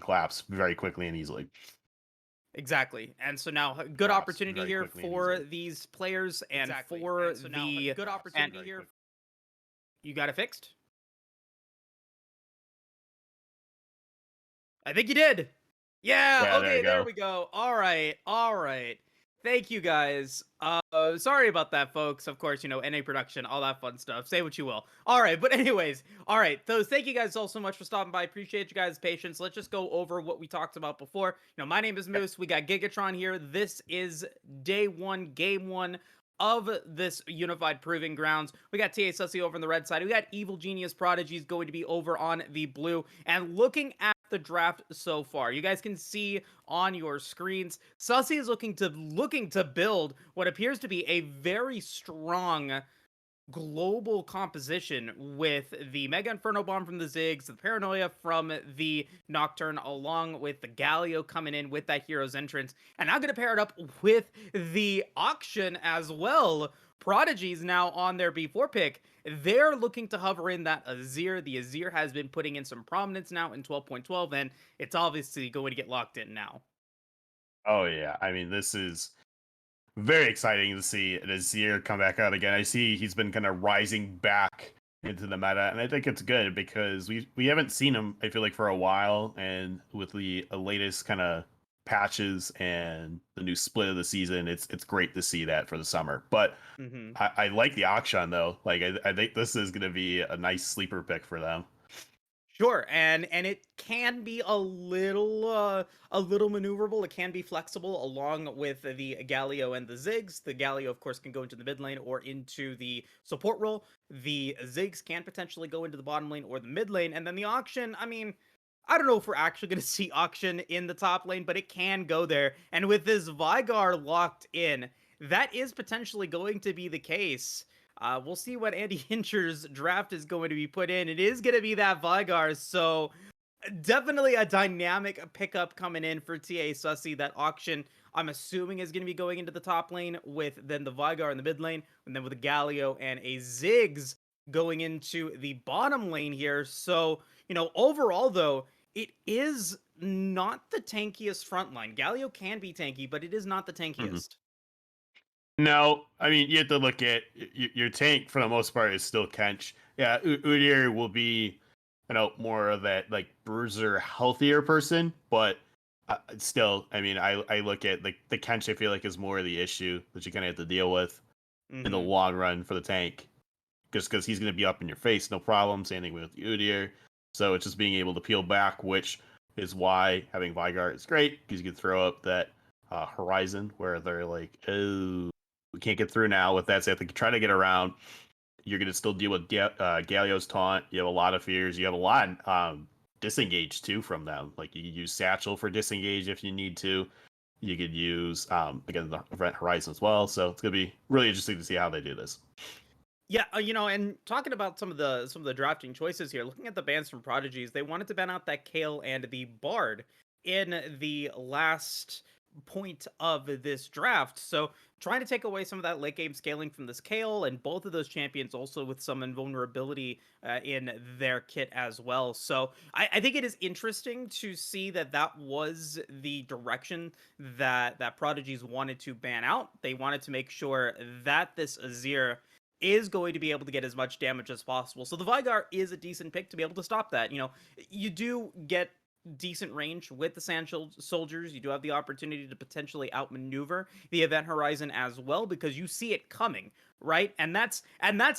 collapse very quickly and easily. Exactly. And so now good Collapse opportunity very here quickly and for easily. these players and Exactly. for And so now a the good and opportunity here. you got it fixed? I think you did. Yeah, Yeah, there okay, you there go. we go. All right. All right. Thank you guys. Sorry about that, folks. Of course, NA production, all that fun stuff. Say what you will. All right, but anyways, all right. So thank you guys all so much for stopping by. Appreciate you guys' patience. Let's just go over what we talked about before. My name is Yep. Moose. We got Gigatron here. This is day one, game one of this unified proving grounds. We got TA Sussy over on the red side. We got Evil Genius Prodigies going to be over on the blue. And looking at the draft so far, you guys can see on your screens, Sussy is looking to build what appears to be a very strong global composition with the Mega Inferno Bomb from the Ziggs, the Paranoia from the Nocturne, along with the Galio coming in with that Hero's Entrance. And I'm going to pair it up with the Auction as well. Prodigy's now on their B4 pick. They're looking to hover in that Azir. The Azir has been putting in some prominence now in 12.12, and it's obviously going to get locked in now. Oh yeah. I mean, this is very exciting to see Nazir come back out again. I see he's been kind of rising back into the meta, and I think it's good because we haven't seen him. I feel like for a while, and with the latest kind of patches and the new split of the season, it's great to see that for the summer. But Mm-hmm. I like the auction though. Like I think this is going to be a nice sleeper pick for them. Sure, and it can be a little maneuverable. It can be flexible along with the Galio and the Ziggs. The Galio, of course, can go into the mid lane or into the support role. The Ziggs can potentially go into the bottom lane or the mid lane, and then the auction. I mean, I don't know if we're actually going to see auction in the top lane, but it can go there. And with this Vigar locked in, that is potentially going to be the case. We'll see what Andy Hincher's draft is going to be put in. It is going to be that Vigar, so definitely a dynamic pickup coming in for TA Sussy. That auction, I'm assuming, is going to be going into the top lane with then the Vigar in the mid lane, and then with a Galio and a Ziggs going into the bottom lane here. So, overall, though, it is not the tankiest front line. Galio can be tanky, but it is not the Mm-hmm. tankiest. No, I mean you have to look at your tank for the most part is still Kench. Yeah, Udyr will be, more of that like bruiser, healthier person, but still, I mean, I look at like the Kench. I feel like is more of the issue that you kind of have to deal with in the Mm-hmm. long run for the tank, just because he's going to be up in your face, no problem. Same thing with Udyr. So it's just being able to peel back, which is why having Vigart is great because you can throw up that horizon where they're like, oh, we can't get through now. With that, so if they try to get around, you're going to still deal with Galio's taunt. You have a lot of fears. You have a lot disengage too from them. Like you can use Satchel for disengage if you need to. You could use again the Event Horizon as well. So it's going to be really interesting to see how they do this. Yeah, and talking about some of the drafting choices here, looking at the bans from Prodigies, they wanted to ban out that Kale and the Bard in the last point of this draft. So trying to take away some of that late game scaling from this Kale, and both of those champions also with some invulnerability in their kit as well. So I think it is interesting to see that was the direction that Prodigies wanted to ban out. They wanted to make sure that this Azir is going to be able to get as much damage as possible. So the Vigar is a decent pick to be able to stop that. You do get decent range with the Sand Soldiers. You do have the opportunity to potentially outmaneuver the Event Horizon as well because you see it coming, right? And that's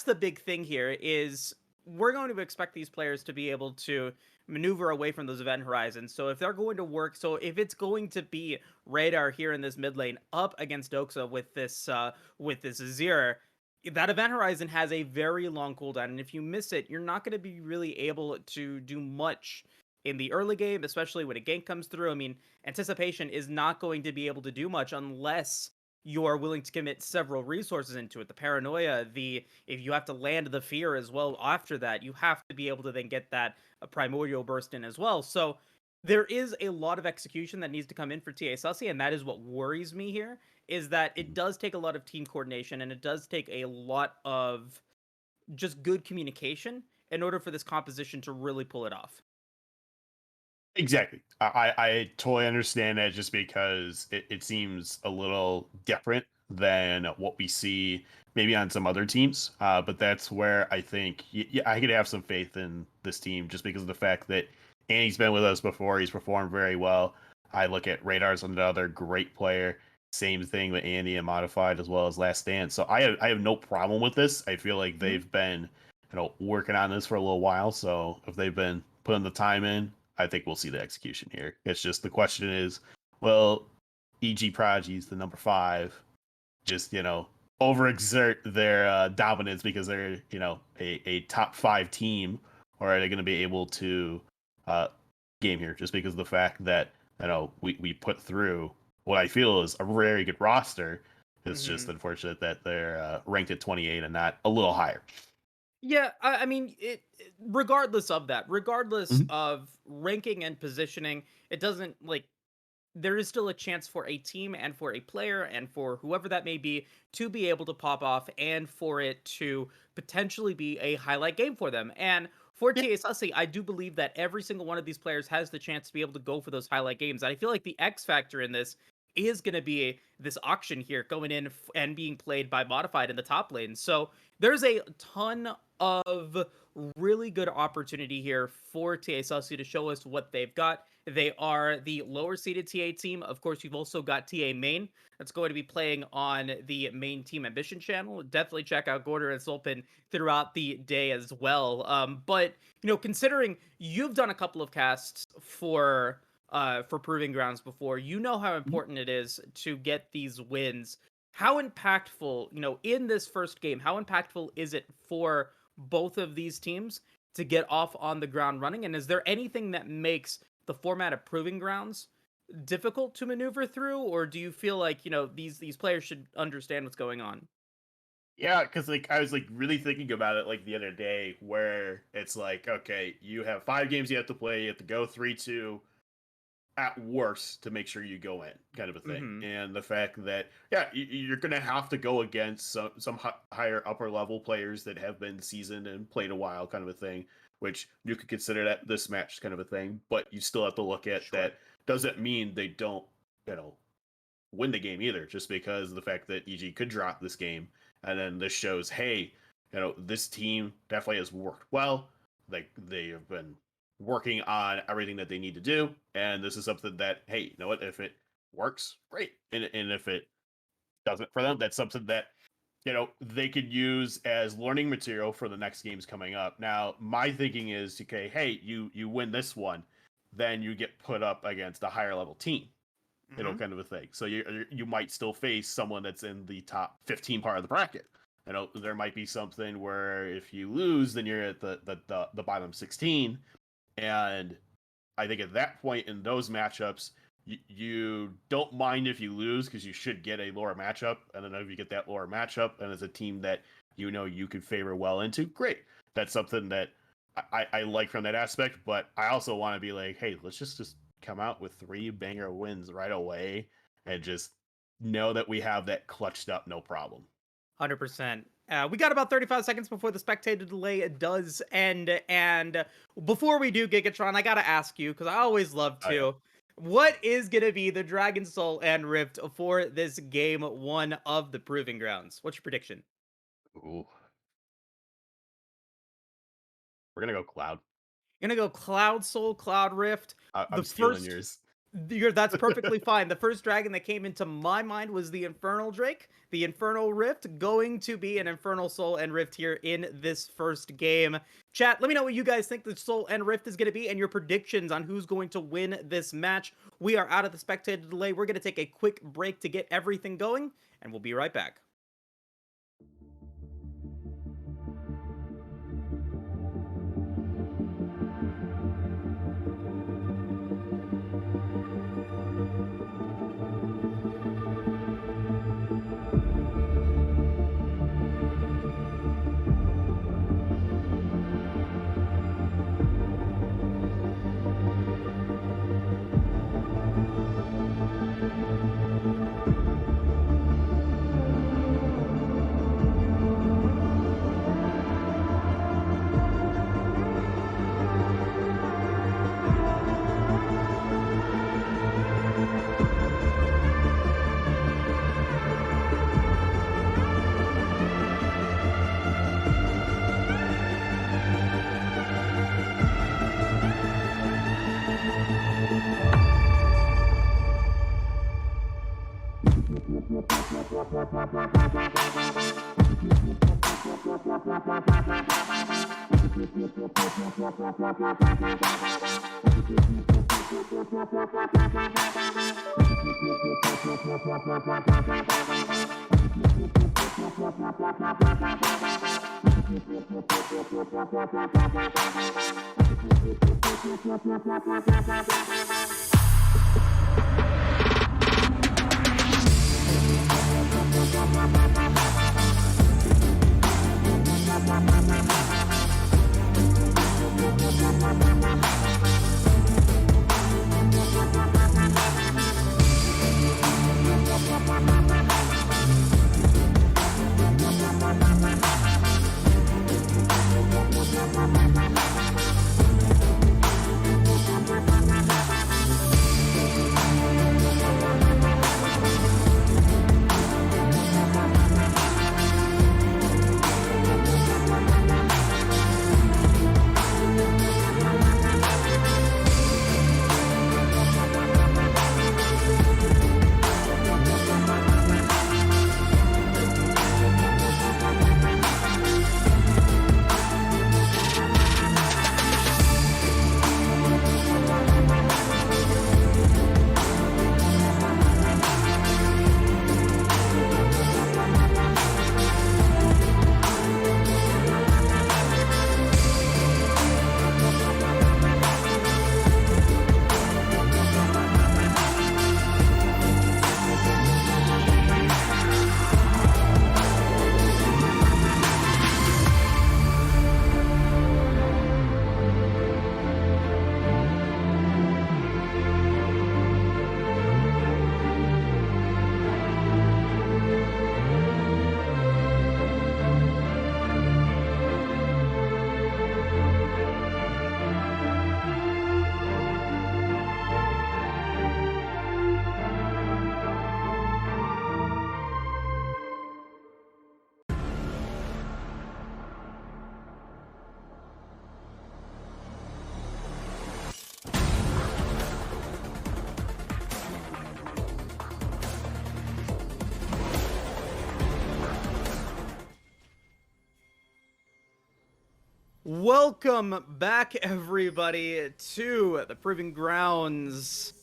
the big thing here is we're going to expect these players to be able to maneuver away from those Event Horizons. So if they're going to work, so if it's going to be Radar here in this mid lane up against Doxa with this Azir, that Event Horizon has a very long cooldown, and if you miss it, you're not going to be really able to do much in the early game, especially when a gank comes through. I mean, Anticipation is not going to be able to do much unless you're willing to commit several resources into it. The Paranoia, if you have to land the Fear as well after that, you have to be able to then get that Primordial Burst in as well. So there is a lot of execution that needs to come in for TA Sussy, and that is what worries me here, is that it does take a lot of team coordination and it does take a lot of just good communication in order for this composition to really pull it off. Exactly. I totally understand that just because it seems a little different than what we see maybe on some other teams. But that's where I think I could have some faith in this team just because of the fact that Andy's been with us before. He's performed very well. I look at Radar's another great player. Same thing with Andy and Modified as well as Last Dance. So I have no problem with this. I feel like Mhm. they've been working on this for a little while. So if they've been putting the time in, I think we'll see the execution here. It's just the question is, well, EG Prodigy's the number five, just overexert their dominance because they're a top five team, or are they going to be able to uh, game here just because of the fact that we put through what I feel is a very good roster. It's just Mhm. unfortunate that they're ranked at 28 and not a little higher. Yeah, I mean, regardless of that, regardless Mhm. of ranking and positioning, it doesn't like there is still a chance for a team and for a player and for whoever that may be to be able to pop off and for it to potentially be a highlight game for them. And for Yeah, TA Sussy, I do believe that every single one of these players has the chance to be able to go for those highlight games. And I feel like the X factor in this is going to be this auction here going in and being played by Modified in the top lane. So there's a ton of really good opportunity here for TA Sussy to show us what they've got. They are the lower seeded TA team. Of course, you've also got TA Main that's going to be playing on the main Team Ambition channel. Definitely check out Gorder and Sulpin throughout the day as well. But considering you've done a couple of casts for Proving Grounds before, you know how important it is to get these wins. How impactful, in this first game, how impactful is it for both of these teams to get off on the ground running? And is there anything that makes the format of Proving Grounds difficult to maneuver through, or do you feel like these players should understand what's going on? yeah, because like I was like really thinking about it like the other day, where it's like, okay, you have 5 games you have to play, you have to go 3-2 at worst to make sure you go in, kind of a thing. Mm-hmm. And the fact that yeah, you're gonna have to go against some higher upper level players that have been seasoned and played a while, kind of a thing. Which you could consider that this match kind of a thing, but you still have to look at Sure. that. Doesn't mean they don't, you know, win the game either, just because of the fact that EG could drop this game, and then this shows, hey, this team definitely has worked well. Like they have been working on everything that they need to do, and this is something that, hey, you know what? If it works, great, and if it doesn't for them, that's something that they could use as learning material for the next games coming up. Now, my thinking is, okay, hey, you win this one, then you get put up against a higher level team, Mm-hmm. kind of a thing. So you might still face someone that's in the top 15 part of the bracket. There might be something where if you lose, then you're at the bottom 16, and I think at that point in those matchups, you don't mind if you lose because you should get a lower matchup, and then if you get that lower matchup and it's a team that you could favor well into, great. That's something that I like from that aspect, but I also want to be like, hey, let's just come out with 3 banger wins right away and just know that we have that clutched up, no problem. 100%. We got about 35 seconds before the spectator delay does end. And before we do, Gigatron, I got to ask you, because I always love Oh yeah. to, what is going to be the Dragon Soul and Rift for this game 1 of the Proving Grounds? What's your prediction? Ooh, we're gonna go Cloud. You're going to go Cloud Soul, Cloud Rift. The I'm stealing first yours. That's perfectly fine. The first dragon that came into my mind was the Infernal Drake, the Infernal Rift, going to be an Infernal Soul and Rift here in this first game. Chat, let me know what you guys think the Soul and Rift is going to be and your predictions on who's going to win this match. We are out of the spectator delay. We're going to take a quick break to get everything going, and we'll be right back. Welcome back, everybody, to the Proving Grounds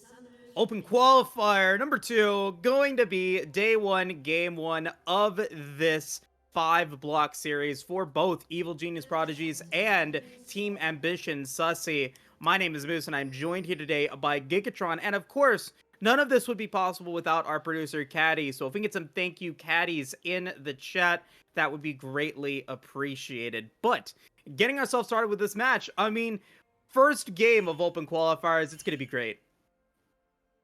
Open Qualifier number 2, going to be day 1, game 1 of this 5-block series for both Evil Genius Prodigies and Team Ambition Sussy. My name is Moose, and I'm joined here today by Gigatron, and of course, none of this would be possible without our producer, Caddy, so if we can get some thank you Caddies in the chat, that would be greatly appreciated. But getting ourselves started with this match, I mean, first game of Open Qualifiers, it's going to be great.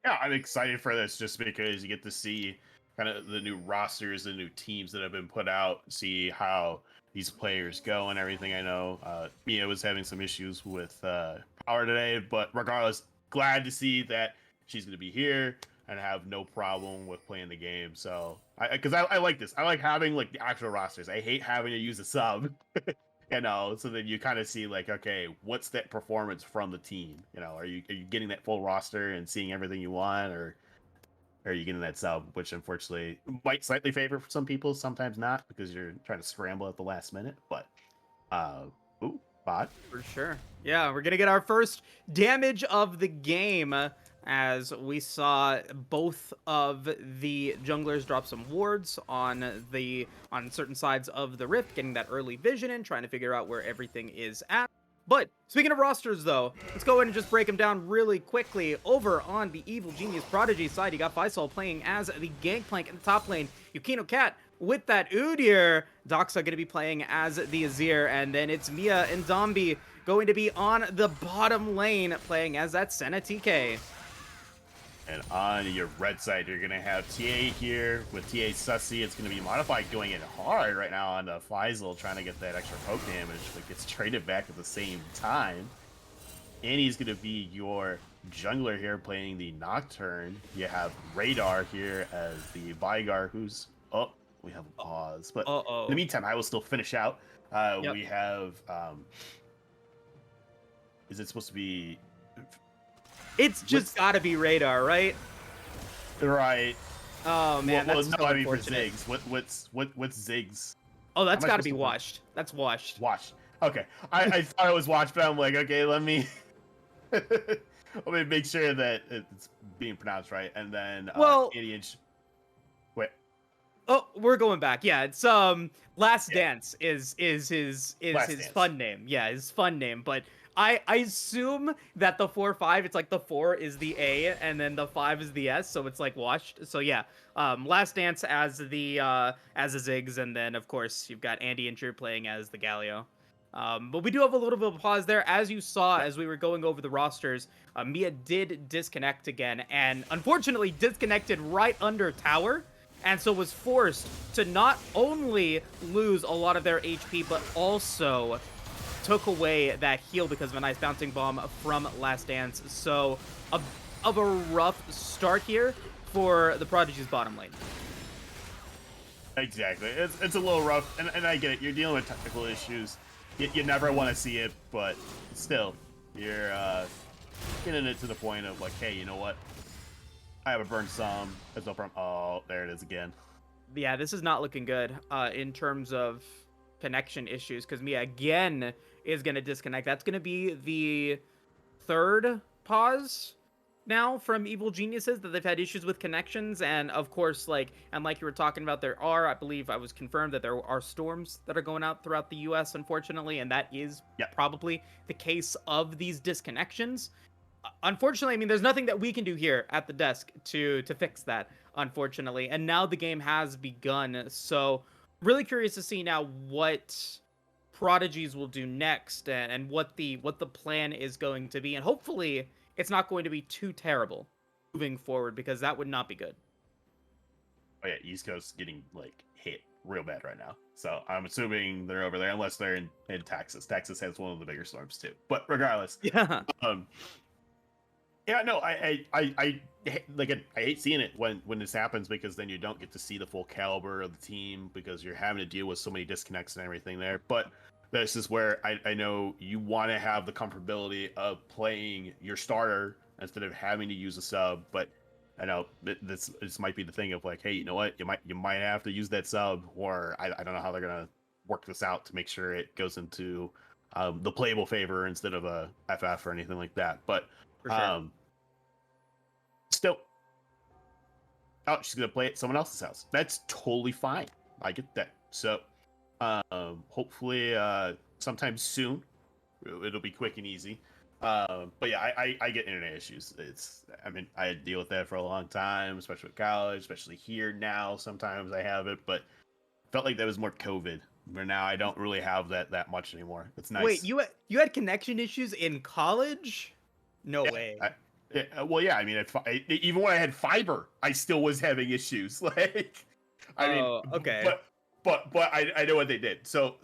Yeah, I'm excited for this just because you get to see kind of the new rosters, the new teams that have been put out, see how these players go and everything. I know Mia was having some issues with power today, but regardless, glad to see that she's going to be here and have no problem with playing the game. So, because I like this. I like having like the actual rosters. I hate having to use a sub. So then you kind of see like, okay, what's that performance from the team? Are you getting that full roster and seeing everything you want, or are you getting that sub, which unfortunately might slightly favor for some people, sometimes not, because you're trying to scramble at the last minute. But bot. For sure. Yeah, we're gonna get our first damage of the game as we saw both of the junglers drop some wards on certain sides of the rift, getting that early vision in, trying to figure out where everything is at. But speaking of rosters, though, let's go ahead and just break them down really quickly. Over on the Evil Genius Prodigy side, you got Faisal playing as the Gangplank in the top lane. Yukino Cat with that Udyr. Doxa going to be playing as the Azir. And then it's Mia and Dombi going to be on the bottom lane playing as that Senna TK. And on your red side, you're going to have TA here with TA Sussy. It's going to be modified going in hard right now on Faisal, trying to get that extra poke damage, but gets traded back at the same time. And he's going to be your jungler here playing the Nocturne. You have Radar here as the Vigar, who's... Oh, we have a pause. But in the meantime, I will still finish out. Yep. We have... is it supposed to be... It's just gotta be Radar, right? Right. Oh man, Well, that's no, so I mean for unfortunate. Ziggs. What's Ziggs? Oh, How that's am I got to supposed be to washed. That's washed. watch? Okay, I thought it was watch, but I'm like, okay, let me let me make sure that it's being pronounced right, and then Well, wait, oh, we're going back. Yeah, it's Last yeah, Dance is Last his Dance. fun name. Yeah, his fun name. But I assume that the 4-5, it's like the 4 is the A and then the 5 is the S, so it's like washed. So yeah, Last Dance as the Ziggs, and then of course you've got Andy and Drew playing as the Galio. But we do have a little bit of a pause there. As you saw, as we were going over the rosters, Mia did disconnect again, and unfortunately disconnected right under tower, and so was forced to not only lose a lot of their HP, but also took away that heal because of a nice bouncing bomb from Last Dance. So of a rough start here for the Prodigy's bottom lane. Exactly. It's a little rough, and I get it. You're dealing with technical issues. You never want to see it, but still, you're getting it to the point of like, hey, you know what? I have a burn some. There's no problem. Oh, there it is again. Yeah, this is not looking good in terms of connection issues because Mia again is going to disconnect. That's going to be the third pause now from Evil Geniuses that they've had issues with connections. And of course, like you were talking about, I believe I was confirmed that there are storms that are going out throughout the US, unfortunately, and that is Yep. probably the case of these disconnections. Unfortunately, I mean, there's nothing that we can do here at the desk to fix that, unfortunately. And now the game has begun, so really curious to see now what Prodigies will do next, and what the plan is going to be, and hopefully it's not going to be too terrible moving forward, because that would not be good. Oh yeah, East Coast getting like hit real bad right now. So I'm assuming they're over there, unless they're in Texas. Texas has one of the bigger storms too. But regardless, Yeah. um, yeah, no, I like I hate seeing it when this happens, because then you don't get to see the full caliber of the team because you're having to deal with so many disconnects and everything there. But this is where I know you want to have the comfortability of playing your starter instead of having to use a sub. But I know this might be the thing of like, hey, you know what, you might have to use that sub, or I don't know how they're gonna work this out to make sure it goes into the playable favor instead of a FF or anything like that. But For sure. still, oh, she's gonna play at someone else's house. That's totally fine. I get that. So, hopefully, sometime soon, it'll be quick and easy. But yeah, I get internet issues. I mean, I had to deal with that for a long time, especially with college, especially here now. Sometimes I have it, but felt like that was more COVID. Where now I don't really have that much anymore. It's Wait, nice. you had connection issues in college? No Yeah, way. well, yeah. I mean, even when I had fiber, I still was having issues. Like, I mean, Oh, okay. but I know what they did. So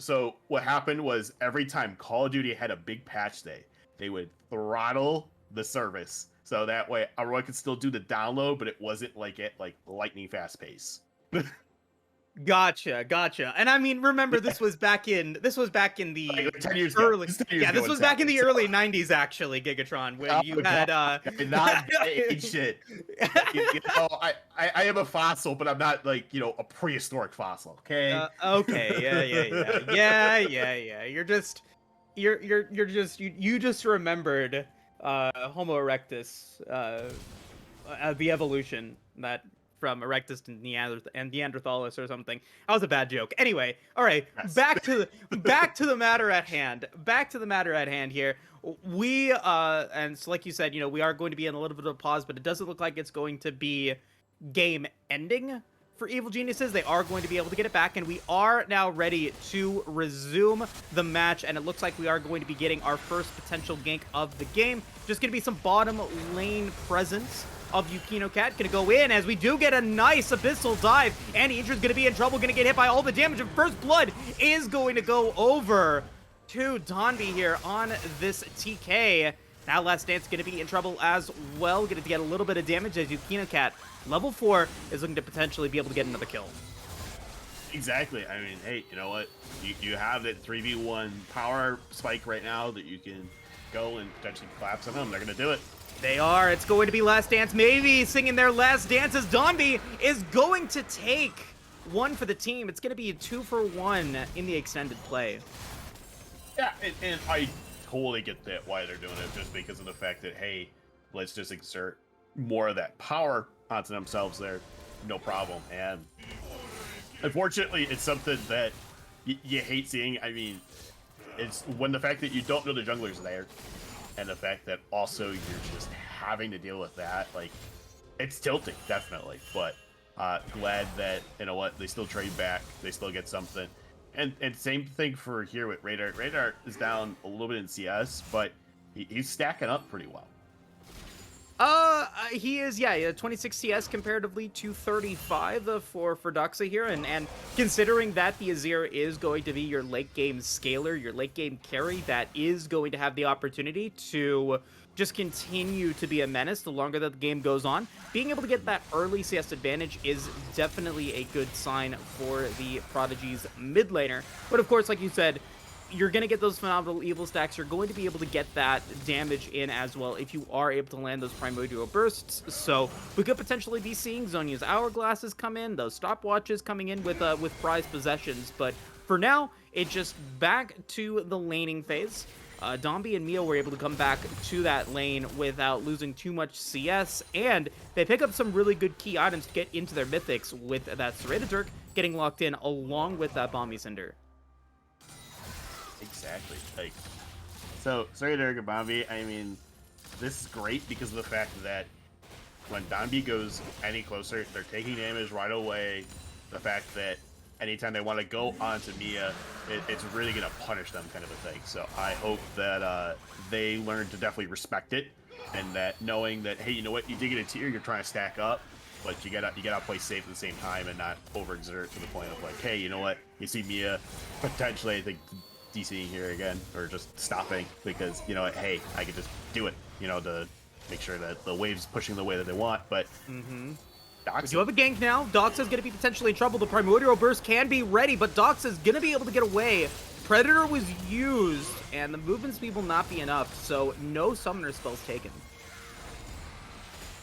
what happened was every time Call of Duty had a big patch day, they would throttle the service so that way everyone could still do the download, but it wasn't like at like lightning fast pace. Gotcha. And I mean, remember this was back in the Like 10 years ago. early, This is 10 years yeah, ago this when was this back in happened. the So, early 90s actually, Gigatron, when oh, you God, had not age shit. You know, I am a fossil, but I'm not like, a prehistoric fossil. Okay. okay, yeah. You just remembered Homo erectus, the evolution that from Erectus to Neanderthalis or something. That was a bad joke. Anyway, all right, Yes. back to the matter at hand. Back to the matter at hand here. We and so like you said, we are going to be in a little bit of a pause, but it doesn't look like it's going to be game ending for Evil Geniuses. They are going to be able to get it back, and we are now ready to resume the match, and it looks like we are going to be getting our first potential gank of the game. Just going to be some bottom lane presence of Yukino Cat. Gonna go in as we do get a nice abyssal dive, and Idra's gonna be in trouble, gonna get hit by all the damage, and first blood is going to go over to Donby here on this TK. Now Last Dance gonna be in trouble as well, gonna get a little bit of damage as Yukino Cat, level 4, is looking to potentially be able to get another kill. Exactly. I mean, hey, you know what? You have that 3v1 power spike right now that you can go and potentially collapse on them. They're gonna do it. They are. It's going to be Last Dance. Maybe singing their Last Dance as Dombey is going to take one for the team. It's going to be a 2-for-1 in the extended play. Yeah, and I totally get that why they're doing it, just because of the fact that, hey, let's just exert more of that power onto themselves there. No problem. And unfortunately, it's something that you hate seeing. I mean, it's when the fact that you don't know the jungler's there, and the fact that also you're just having to deal with that, like, it's tilting, definitely. But glad that, you know what, they still trade back, they still get something. And same thing for here with Radar. Radar is down a little bit in CS, but he's stacking up pretty well. He is, yeah, 26 CS comparatively to 35 for Doxa here, and considering that the Azir is going to be your late game scaler, your late game carry, that is going to have the opportunity to just continue to be a menace the longer that the game goes on. Being able to get that early CS advantage is definitely a good sign for the Prodigy's mid laner. But of course, like you said, you're going to get those phenomenal evil stacks. You're going to be able to get that damage in as well if you are able to land those primordial bursts. So we could potentially be seeing Zhonya's hourglasses come in, those stopwatches coming in with prized possessions. But for now, it's just back to the laning phase. Dombey and Mio were able to come back to that lane without losing too much CS, and they pick up some really good key items to get into their mythics with that Serena Dirk getting locked in along with that Bomby Cinder. Exactly. Like, so sorry, Derek Bombi. I mean, this is great because of the fact that when Dombey goes any closer, they're taking damage right away. The fact that anytime they want to go onto Mia, it's really going to punish them, kind of a thing. So I hope that they learn to definitely respect it, and that knowing that, hey, you know what, you did get a tier, you're trying to stack up, but you gotta play safe at the same time and not overexert to the point of like, hey, you know what, you see Mia potentially, I think, DCing here again, or just stopping because, you know, hey, I could just do it, you know, to make sure that the wave's pushing the way that they want. But We do have a gank now. Doxa is going to be potentially in trouble. The Primordial Burst can be ready, but Doxa is going to be able to get away. Predator was used, and the movement speed will not be enough, so no summoner spells taken.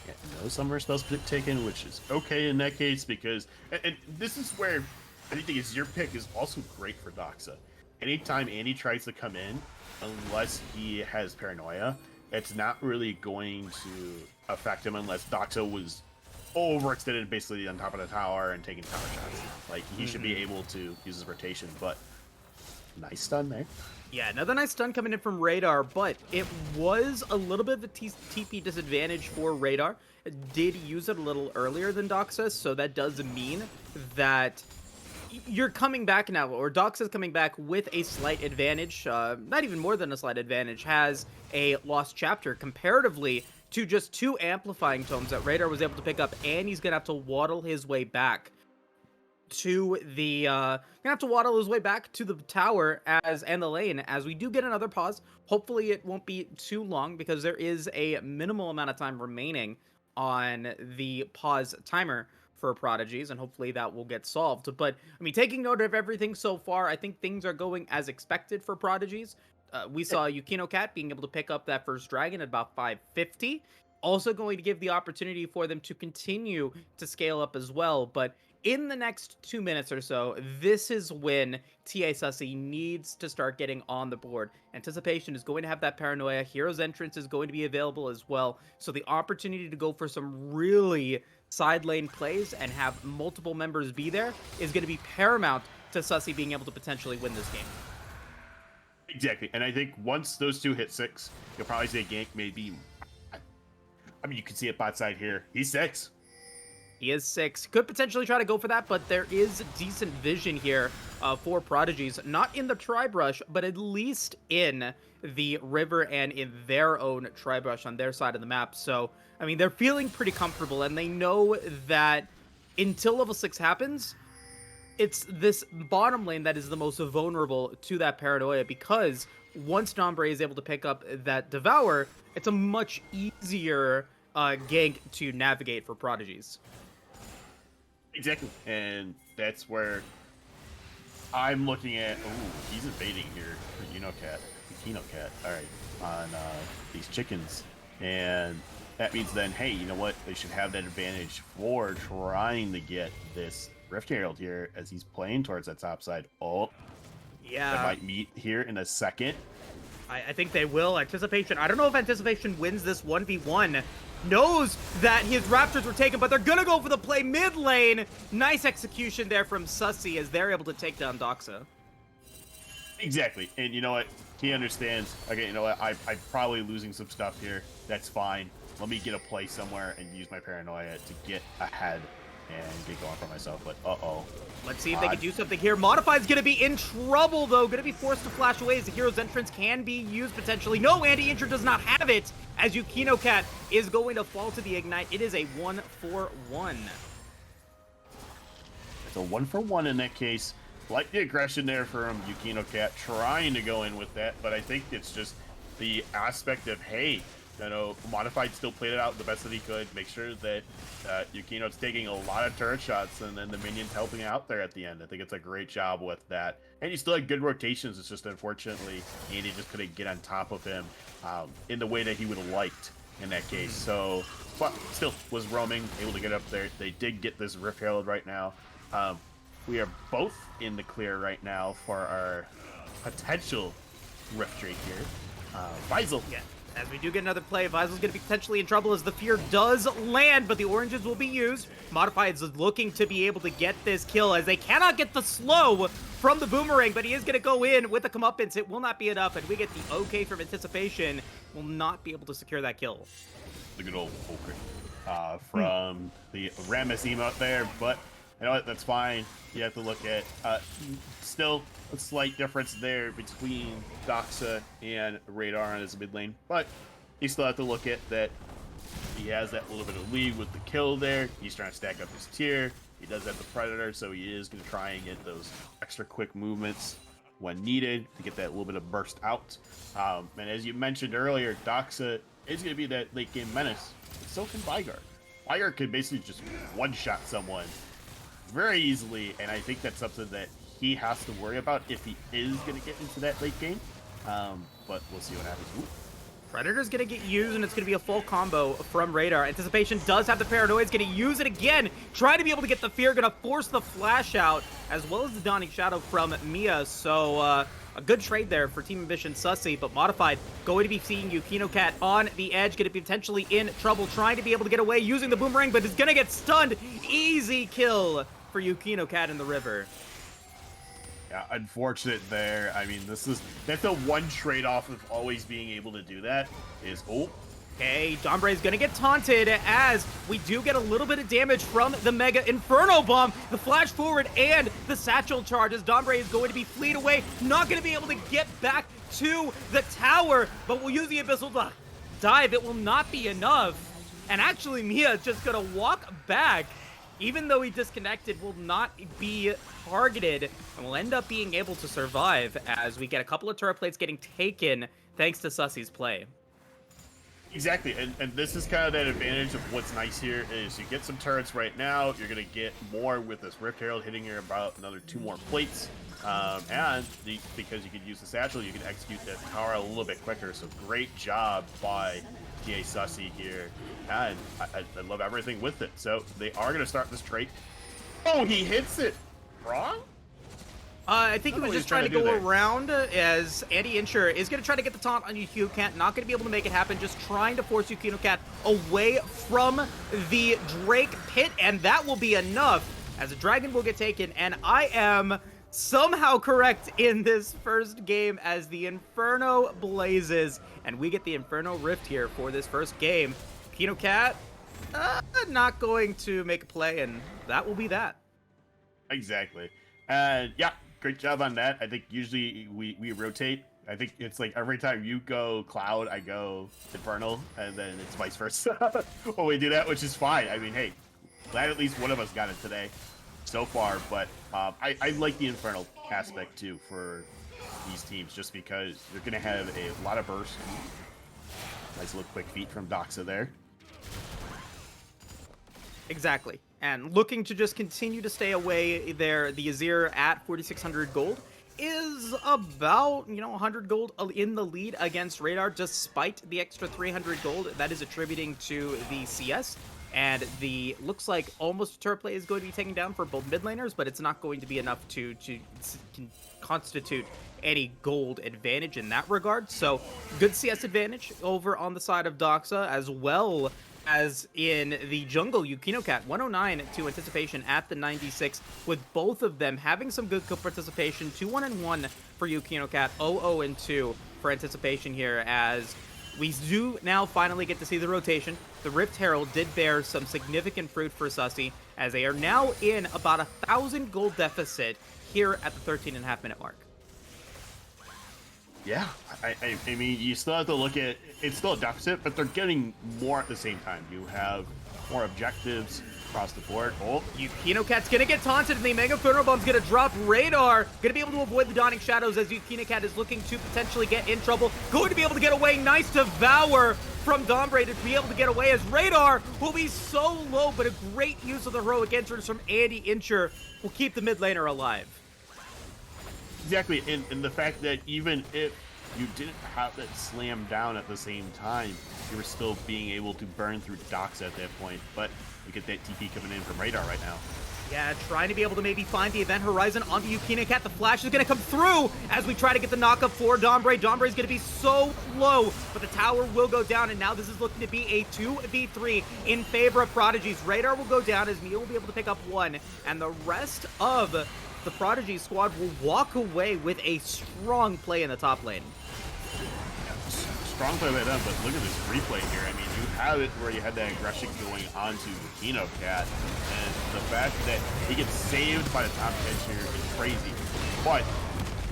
Yeah, no summoner spells taken, which is okay in that case, because, and this is where I think is your pick is also great for Doxa. Anytime Andy tries to come in, unless he has paranoia, it's not really going to affect him unless Doxa was overextended basically on top of the tower and taking tower shots. Like, he should be able to use his rotation, but nice stun there. Yeah, another nice stun coming in from Radar, but it was a little bit of a TP disadvantage for Radar. It did use it a little earlier than Doxa, so that does mean that you're coming back now, or Dox is coming back with a slight advantage, not even more than a slight advantage, has a lost chapter comparatively to just 2 amplifying tomes that Radar was able to pick up, and he's gonna have to waddle his way back to the tower and the lane as we do get another pause. Hopefully it won't be too long because there is a minimal amount of time remaining on the pause timer for Prodigies, and hopefully that will get solved. But I mean, taking note of everything so far, I think things are going as expected for Prodigies. We saw Yukino Cat being able to pick up that first dragon at about 550, also going to give the opportunity for them to continue to scale up as well. But in the next 2 minutes or so, this is when TA Sussy needs to start getting on the board. Anticipation is going to have that paranoia. Hero's Entrance is going to be available as well. So the opportunity to go for some really side lane plays and have multiple members be there is going to be paramount to Sussy being able to potentially win this game. Exactly, and I think once those 2 hit 6, you'll probably see a gank maybe. I mean, you can see it bot side here. He's 6. He is 6. Could potentially try to go for that, but there is decent vision here for Prodigies. Not in the Tri-Brush, but at least in the river and in their own Tri-Brush on their side of the map. So, I mean, they're feeling pretty comfortable, and they know that until level 6 happens, it's this bottom lane that is the most vulnerable to that paranoia, because once Nombre is able to pick up that Devour, it's a much easier gank to navigate for Prodigies. Exactly, and that's where I'm looking at. Ooh, he's evading here for Cat. All right, on these chickens. And that means then, hey, you know what? They should have that advantage for trying to get this Rift Herald here as he's playing towards that top side. Oh, they Yeah, might meet here in a second. I think they will. Anticipation. I don't know if Anticipation wins this 1v1. Knows that his Raptors were taken, but they're gonna go for the play mid lane. Nice execution there from Sussy as they're able to take down Doxa. Exactly. And you know what? He understands. Okay, you know what? I'm probably losing some stuff here. That's fine. Let me get a play somewhere and use my paranoia to get ahead and get going for myself. But uh-oh. Let's see if they can do something here. Modified's going to be in trouble, though. Going to be forced to flash away as the hero's entrance can be used potentially. No, Anti-Injure does not have it as Yukino Cat is going to fall to the Ignite. It is a 1-for-1. It's a 1-for-1 in that case. Like the aggression there from Yukino Cat trying to go in with that, but I think it's just the aspect of, hey, you know, Modified still played it out the best that he could. Make sure that Yukino's taking a lot of turret shots and then the minions helping out there at the end. I think it's a great job with that. And he still had good rotations. It's just unfortunately Andy just couldn't get on top of him in the way that he would have liked in that case. So, but still was roaming, able to get up there. They did get this Rift Herald right now. We are both in the clear right now for our potential Rift Drake here. Faisal. Yeah. As we do get another play, Vaisel's going to be potentially in trouble as the Fear does land, but the oranges will be used. Modified is looking to be able to get this kill as they cannot get the slow from the Boomerang, but he is going to go in with the comeuppance. It will not be enough, and we get the okay from Anticipation. Will not be able to secure that kill. The good old poker from the Ramazim out there, but you know what? That's fine. You have to look at still a slight difference there between Doxa and Radar on his mid lane, but you still have to look at that he has that little bit of lead with the kill there. He's trying to stack up his tier. He does have the Predator, so he is going to try and get those extra quick movements when needed to get that little bit of burst out. And as you mentioned earlier, Doxa is going to be that late game menace. So can Vigard. Vigard can basically just one-shot someone very easily, and I think that's something that he has to worry about if he is going to get into that late game. But we'll see what happens. Ooh. Predator's going to get used, and it's going to be a full combo from Radar. Anticipation does have the Paranoia. It's going to use it again. Try to be able to get the Fear. Going to force the Flash out, as well as the Dawning Shadow from Mia. So, a good trade there for Team Ambition Sussy, but Modified going to be seeing Yukino Cat on the edge. Going to be potentially in trouble, trying to be able to get away using the Boomerang, but is going to get stunned. Easy kill for Yukino Cat in the river. Yeah, unfortunate there. I mean, that's the one trade-off of always being able to do that is, Okay, Dombre is going to get taunted as we do get a little bit of damage from the Mega Inferno Bomb, the flash forward, and the Satchel Charge as Dombre is going to be fleet away, not going to be able to get back to the tower, but we'll use the Abyssal Dive. It will not be enough. And actually, Mia is just going to walk back. Even though he disconnected, will not be targeted and will end up being able to survive as we get a couple of turret plates getting taken thanks to Sussy's play. Exactly, and this is kind of that advantage of what's nice here is you get some turrets right now, you're going to get more with this Rift Herald hitting here about another 2 more plates, because you can use the Satchel, you can execute that tower a little bit quicker, so great job by TA Sussy here, and I love everything with it. So they are going to start this trade. Oh, he hits it wrong? I think he was just trying to go around as Anti-Insure is going to try to get the taunt on Yukino Cat. Not going to be able to make it happen. Just trying to force Yukino Cat away from the Drake pit. And that will be enough as a dragon will get taken. And I am somehow correct in this first game as the Inferno blazes. And we get the Inferno Rift here for this first game. Yukino Cat not going to make a play. And that will be that. Exactly. Yeah. Great job on that. I think usually we rotate. I think it's like every time you go Cloud, I go Infernal, and then it's vice versa when we do that, which is fine. I mean, hey, glad at least one of us got it today so far, but I like the Infernal aspect too for these teams just because you're going to have a lot of burst. Nice little quick feet from Doxa there. Exactly. And looking to just continue to stay away there, the Azir at 4,600 gold is about, 100 gold in the lead against Radar, despite the extra 300 gold that is attributing to the CS. And the looks like almost turret play is going to be taken down for both mid laners, but it's not going to be enough to constitute any gold advantage in that regard. So good CS advantage over on the side of Doxa, as well as in the jungle. Cat 109 to anticipation at the 96, with both of them having some good participation. 2-1-1 for Cat, 0-0-2 for anticipation here, as we do now finally get to see the rotation. The Rift Herald did bear some significant fruit for Sussy, as they are now in about 1,000 gold deficit here at the 13.5-minute mark. Yeah, I mean, you still have to look at, it's still a deficit, but they're getting more at the same time. You have more objectives across the board. Oh, Cat's gonna get taunted, and the Mega Inferno Bomb's gonna drop. Radar gonna be able to avoid the Dawning Shadows, as Cat is looking to potentially get in trouble. Going to be able to get away. Nice Devour from Dombre to be able to get away, as Radar will be so low, but a great use of the heroic entrance from Andy Incher will keep the mid laner alive. Exactly, and the fact that even if you didn't have that slam down at the same time, you were still being able to burn through Doxa at that point. But look at that TP coming in from Radar right now. Yeah, trying to be able to maybe find the event horizon onto Cat. The flash is going to come through as we try to get the knockup for Dombre. Dombre is going to be so low, but the tower will go down, and now this is looking to be a 2v3 in favor of Prodigies. Radar will go down, as Mia will be able to pick up one, and the rest of the Prodigy squad will walk away with a strong play in the top lane. Strong play by them, but look at this replay here. I mean, you have it where you had that aggression going onto Cat, and the fact that he gets saved by the top edge here is crazy. But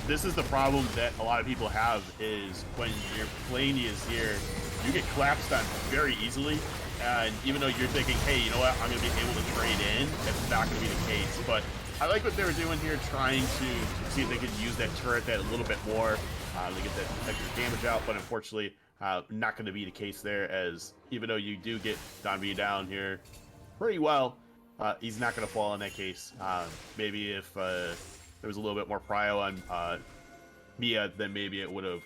this is the problem that a lot of people have, is when you're playing the Azir, you get collapsed on very easily. And even though you're thinking, hey, you know what, I'm going to be able to trade in, that's not going to be the case. But I like what they were doing here, trying to see if they could use that turret that a little bit more to get that extra damage out. But unfortunately, not going to be the case there, as even though you do get Don B down here pretty well, he's not going to fall in that case. Maybe if there was a little bit more prio on Mia, then maybe it would have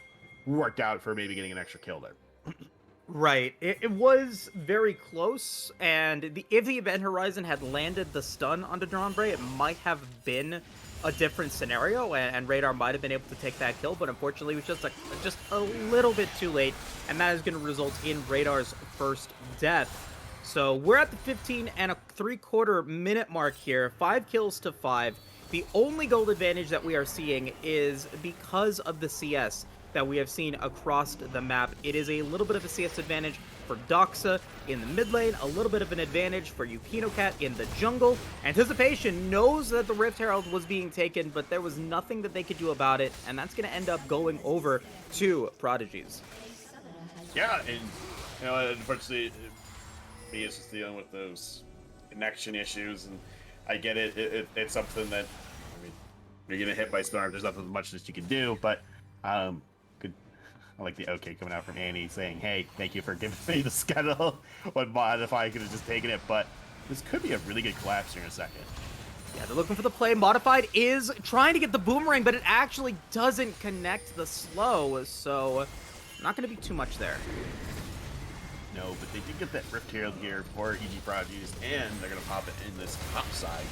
worked out for maybe getting an extra kill there. Right. It was very close, and if the event horizon had landed the stun onto Dombre, it might have been a different scenario, and Radar might have been able to take that kill, but unfortunately it was just a little bit too late, and that is going to result in Radar's first death. So we're at the 15.75 minute mark here, 5 kills to 5. The only gold advantage that we are seeing is because of the CS that we have seen across the map. It is a little bit of a CS advantage for Doxa in the mid lane, a little bit of an advantage for Cat in the jungle. Anticipation knows that the Rift Herald was being taken, but there was nothing that they could do about it, and that's going to end up going over to Prodigies. Yeah, and unfortunately, he is just dealing with those connection issues, and I get it. It's something that, I mean, you're getting hit by Storm. There's nothing much that you can do, but I like the okay coming out from Annie saying, hey, thank you for giving me the schedule. What mod if I could have just taken it, but this could be a really good collapse here in a second. Yeah, they're looking for the play. Modified is trying to get the boomerang, but it actually doesn't connect the slow, so not going to be too much there. No, but they did get that Rift Herald here for EG Prodigies, and they're going to pop it in this top side.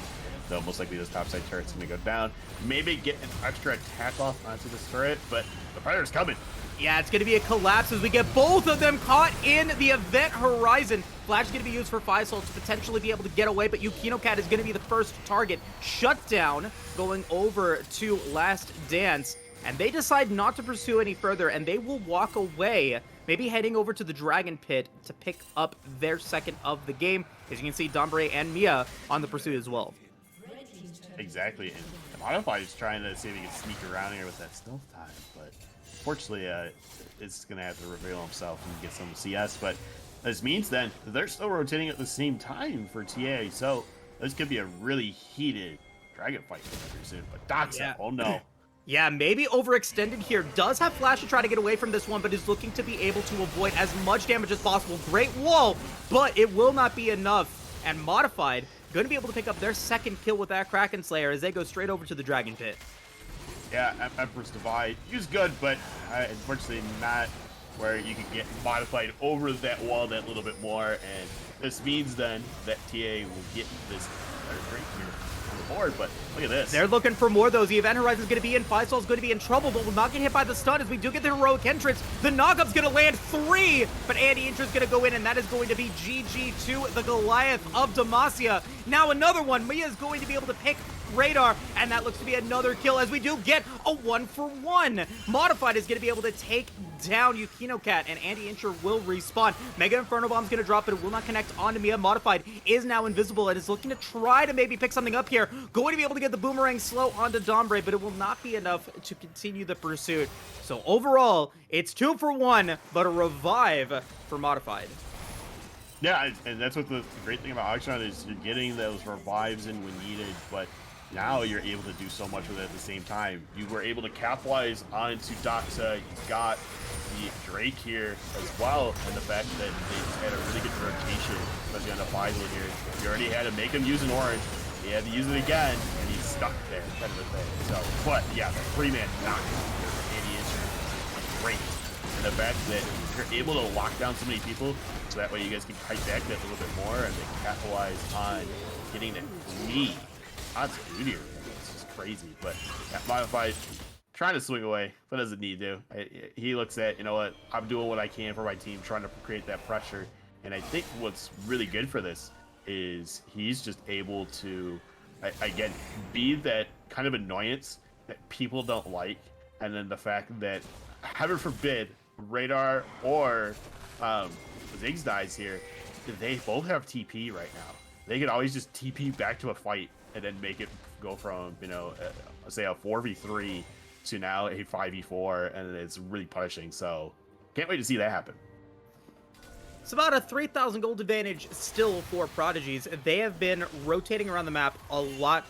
So most likely this top side turret's going to go down. Maybe get an extra attack off onto this turret, but the Predator's coming. Yeah, it's going to be a collapse as we get both of them caught in the event horizon. Flash is going to be used for Faisal to potentially be able to get away, but Cat is going to be the first target. Shut down, going over to Last Dance, and they decide not to pursue any further, and they will walk away, maybe heading over to the Dragon Pit to pick up their second of the game. As you can see, Dombre and Mia on the pursuit as well. Exactly, and Modified is trying to see if he can sneak around here with that stealth time, but unfortunately, it's going to have to reveal himself and get some CS, but this means then they're still rotating at the same time for TA, so this could be a really heated Dragon fight very soon, but Doxa, oh no. Yeah, maybe overextended here. Does have Flash to try to get away from this one, but is looking to be able to avoid as much damage as possible. Great wall, but it will not be enough, and Modified going to be able to pick up their second kill with that Kraken Slayer as they go straight over to the Dragon Pit. Yeah, Empress Divide. Use good, but unfortunately not where you can get modified over that wall that little bit more. And this means then that TA will get this break here on the board. But look at this. They're looking for more, though. The Event Horizon's going to be in. Faisal's going to be in trouble, but will not get hit by the stun as we do get the heroic entrance. The knockup's going to land 3, but Andy Incher's going to go in, and that is going to be GG to the Goliath of Demacia. Now another one. Mia is going to be able to pick Radar, and that looks to be another kill as we do get a 1-for-1. Modified is going to be able to take down Yukino Cat, and Andy Incher will respawn. Mega Inferno Bomb's going to drop, but it will not connect onto Mia. Modified is now invisible and is looking to try to maybe pick something up here. Going to be able to get the boomerang slow onto Dombre, but it will not be enough to continue the pursuit. So overall, it's 2-for-1, but a revive for Modified. Yeah, and that's what the great thing about Auction is you're getting those revives in when needed, but now you're able to do so much with it at the same time. You were able to capitalize onto Doxa. You got the Drake here as well, and the fact that they had a really good rotation, especially on the Faisal here. You already had to make him use an orange. He had to use it again, and he's stuck there, kind of a thing. So, but yeah, the 3-man knock for Andy is great. And the fact that you're able to lock down so many people, so that way you guys can fight back that a little bit more, and they capitalize on getting that knee. Odds Udyr. It's just crazy, but yeah, Modified trying to swing away, but doesn't need to. He looks at, you know what, I'm doing what I can for my team, trying to create that pressure. And I think what's really good for this is he's just able to, again, be that kind of annoyance that people don't like. And then the fact that, heaven forbid, Radar or Ziggs dies here, they both have TP right now. They could always just TP back to a fight and then make it go from, you know, say a 4v3 to now a 5v4, and it's really punishing. So can't wait to see that happen. It's about a 3,000 gold advantage still for Prodigies. They have been rotating around the map a lot,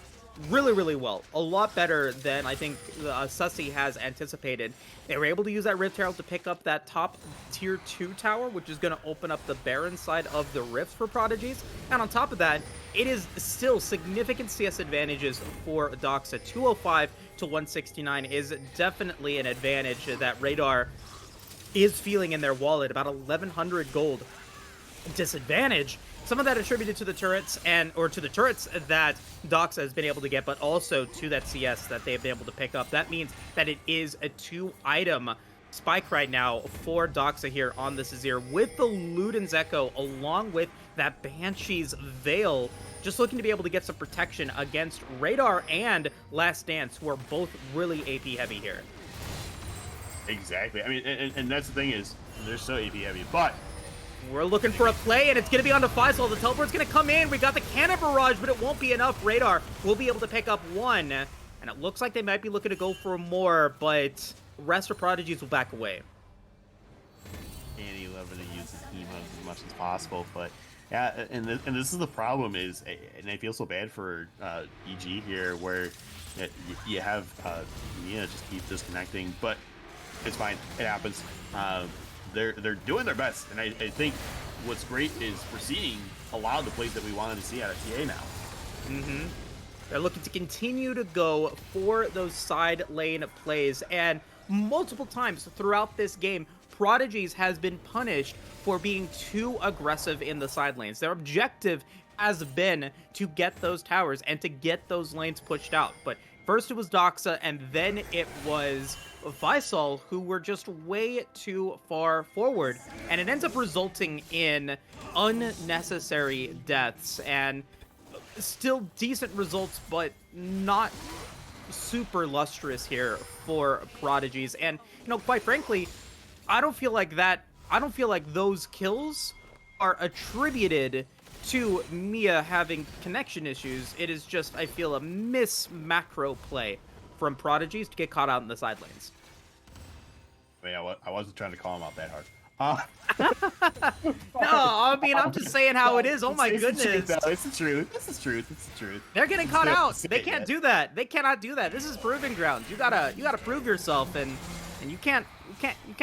really well. A lot better than I think Sussy has anticipated. They were able to use that Rift Herald to pick up that top tier 2 tower, which is going to open up the Baron side of the Rift for Prodigies. And on top of that, it is still significant CS advantages for Doxa. 205 to 169 is definitely an advantage that Radar is feeling in their wallet. About 1,100 gold disadvantage. Some of that attributed to the turrets or to the turrets that Doxa has been able to get, but also to that CS that they've been able to pick up. That means that it is a 2-item spike right now for Doxa here on this Azir with the Luden's Echo along with that Banshee's Veil, just looking to be able to get some protection against Radar and Last Dance, who are both really AP heavy here. Exactly. I mean, and that's the thing is, they're so AP heavy, but we're looking for a play, and it's going to be on to Faisal. The teleport's going to come in. We got the cannon barrage, but it won't be enough. Radar will be able to pick up 1, and it looks like they might be looking to go for more, but rest of Prodigies will back away. Andy loving to use his emotes as much as possible, but yeah, and this is the problem is, and I feel so bad for EG here, where you have Mia just keep disconnecting, but it's fine. It happens. They're doing their best, and I think what's great is we're seeing a lot of the plays that we wanted to see out of TA now. They're looking to continue to go for those side lane plays, and multiple times throughout this game, Prodigies has been punished for being too aggressive in the side lanes. Their objective has been to get those towers and to get those lanes pushed out, but first it was Doxa, and then it was Faisal, who were just way too far forward, and it ends up resulting in unnecessary deaths and still decent results, but not super lustrous here for Prodigies. And, you know, quite frankly, I don't feel like those kills are attributed to Mia having connection issues. It is just, I feel, a macro play from Prodigies to get caught out in the side lanes. Yeah, I wasn't trying to call him out that hard. No, I mean, I'm just saying how it is. Oh my goodness. It's the truth. It's the truth. It's the truth. They're getting caught out. They can't do that. They cannot do that. This is proving ground. You gotta prove yourself, and you can't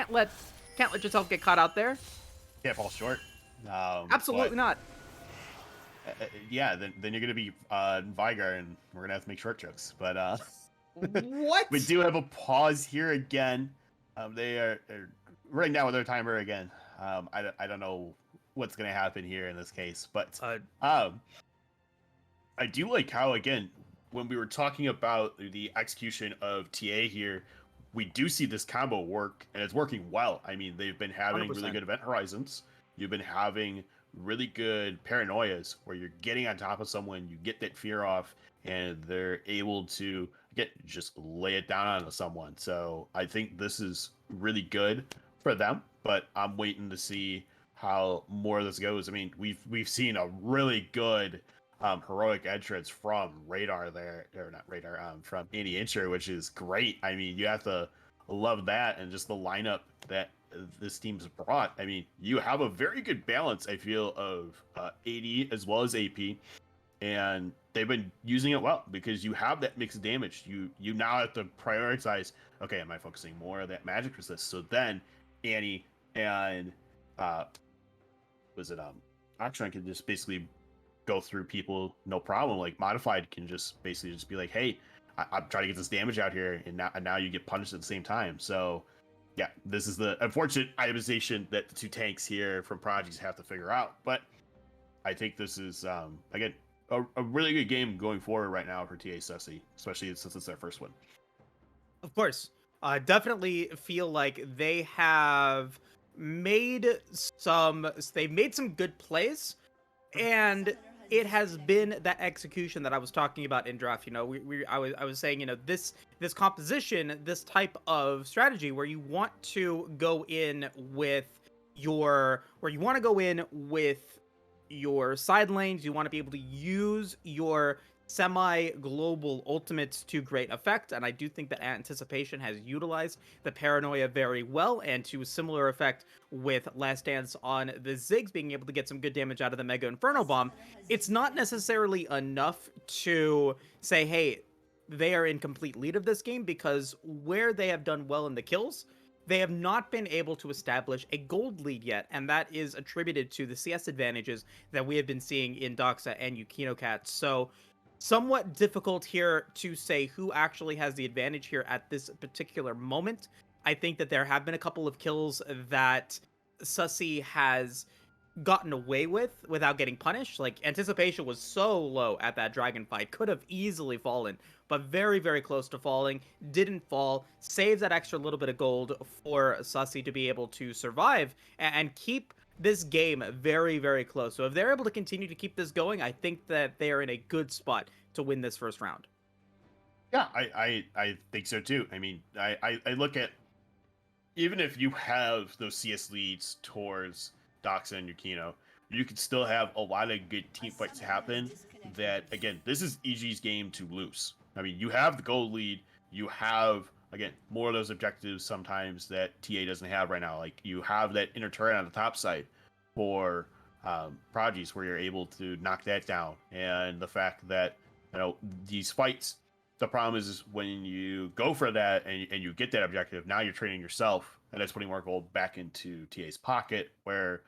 let yourself get caught out there. Can't fall short. Absolutely not. Yeah, then you're gonna be Vigar, and we're gonna have to make short jokes. But What? We do have a pause here again. They are right now with their timer again. I don't know what's going to happen here in this case, but I do like how, again, when we were talking about the execution of TA here, we do see this combo work, and it's working well. I mean, they've been having 100%. really good event horizons. You've been having really good paranoias where you're getting on top of someone, you get that fear off, and they're able to just lay it down onto someone. So I think this is really good for them, but I'm waiting to see how more of this goes. I mean, we've seen a really good heroic entrance from Radar there, or not Radar, from Andy Incher, which is great. I mean, you have to love that, and just the lineup that this team's brought. I mean, you have a very good balance, I feel, of AD as well as AP, and they've been using it well because you have that mixed damage. You now have to prioritize. Okay, am I focusing more of that magic resist? So then Annie and was it Action can just basically go through people no problem. Like Modified can just basically just be like, hey, I'm trying to get this damage out here, and now you get punished at the same time. So yeah, this is the unfortunate itemization that the two tanks here from Prodigies have to figure out. But I think this is again a really good game going forward right now for TA Sussy, especially since it's their first one. Of course. Definitely feel like they have made they've made some good plays, and it has been that execution that I was talking about in draft. You know, I was saying, you know, this composition, this type of strategy where you want to go in with your side lanes, you want to be able to use your semi-global ultimates to great effect, and I do think that Anticipation has utilized the Paranoia very well, and to a similar effect with Last Dance on the Ziggs being able to get some good damage out of the Mega Inferno Bomb. It's not necessarily enough to say, hey, they are in complete lead of this game, because where they have done well in the kills, they have not been able to establish a gold lead yet, and that is attributed to the CS advantages that we have been seeing in Doxa and YukinoCat. So somewhat difficult here to say who actually has the advantage here at this particular moment. I think that there have been a couple of kills that Sussy has gotten away with without getting punished. Like, Anticipation was so low at that dragon fight, could have easily fallen, but very, very close to falling, didn't fall, saves that extra little bit of gold for Sussy to be able to survive and keep this game very, very close. So if they're able to continue to keep this going, I think that they are in a good spot to win this first round. Yeah, I think so too. I mean, I look at, even if you have those CS leads towards Doxa and Yukino, you could still have a lot of good team fights happen that, again, this is EG's game to lose. I mean, you have the gold lead, you have, again, more of those objectives sometimes that TA doesn't have right now. Like, you have that inner turret on the top side for Prodigies where you're able to knock that down. And the fact that, you know, these fights, the problem is when you go for that and you get that objective, now you're training yourself, and that's putting more gold back into TA's pocket, where,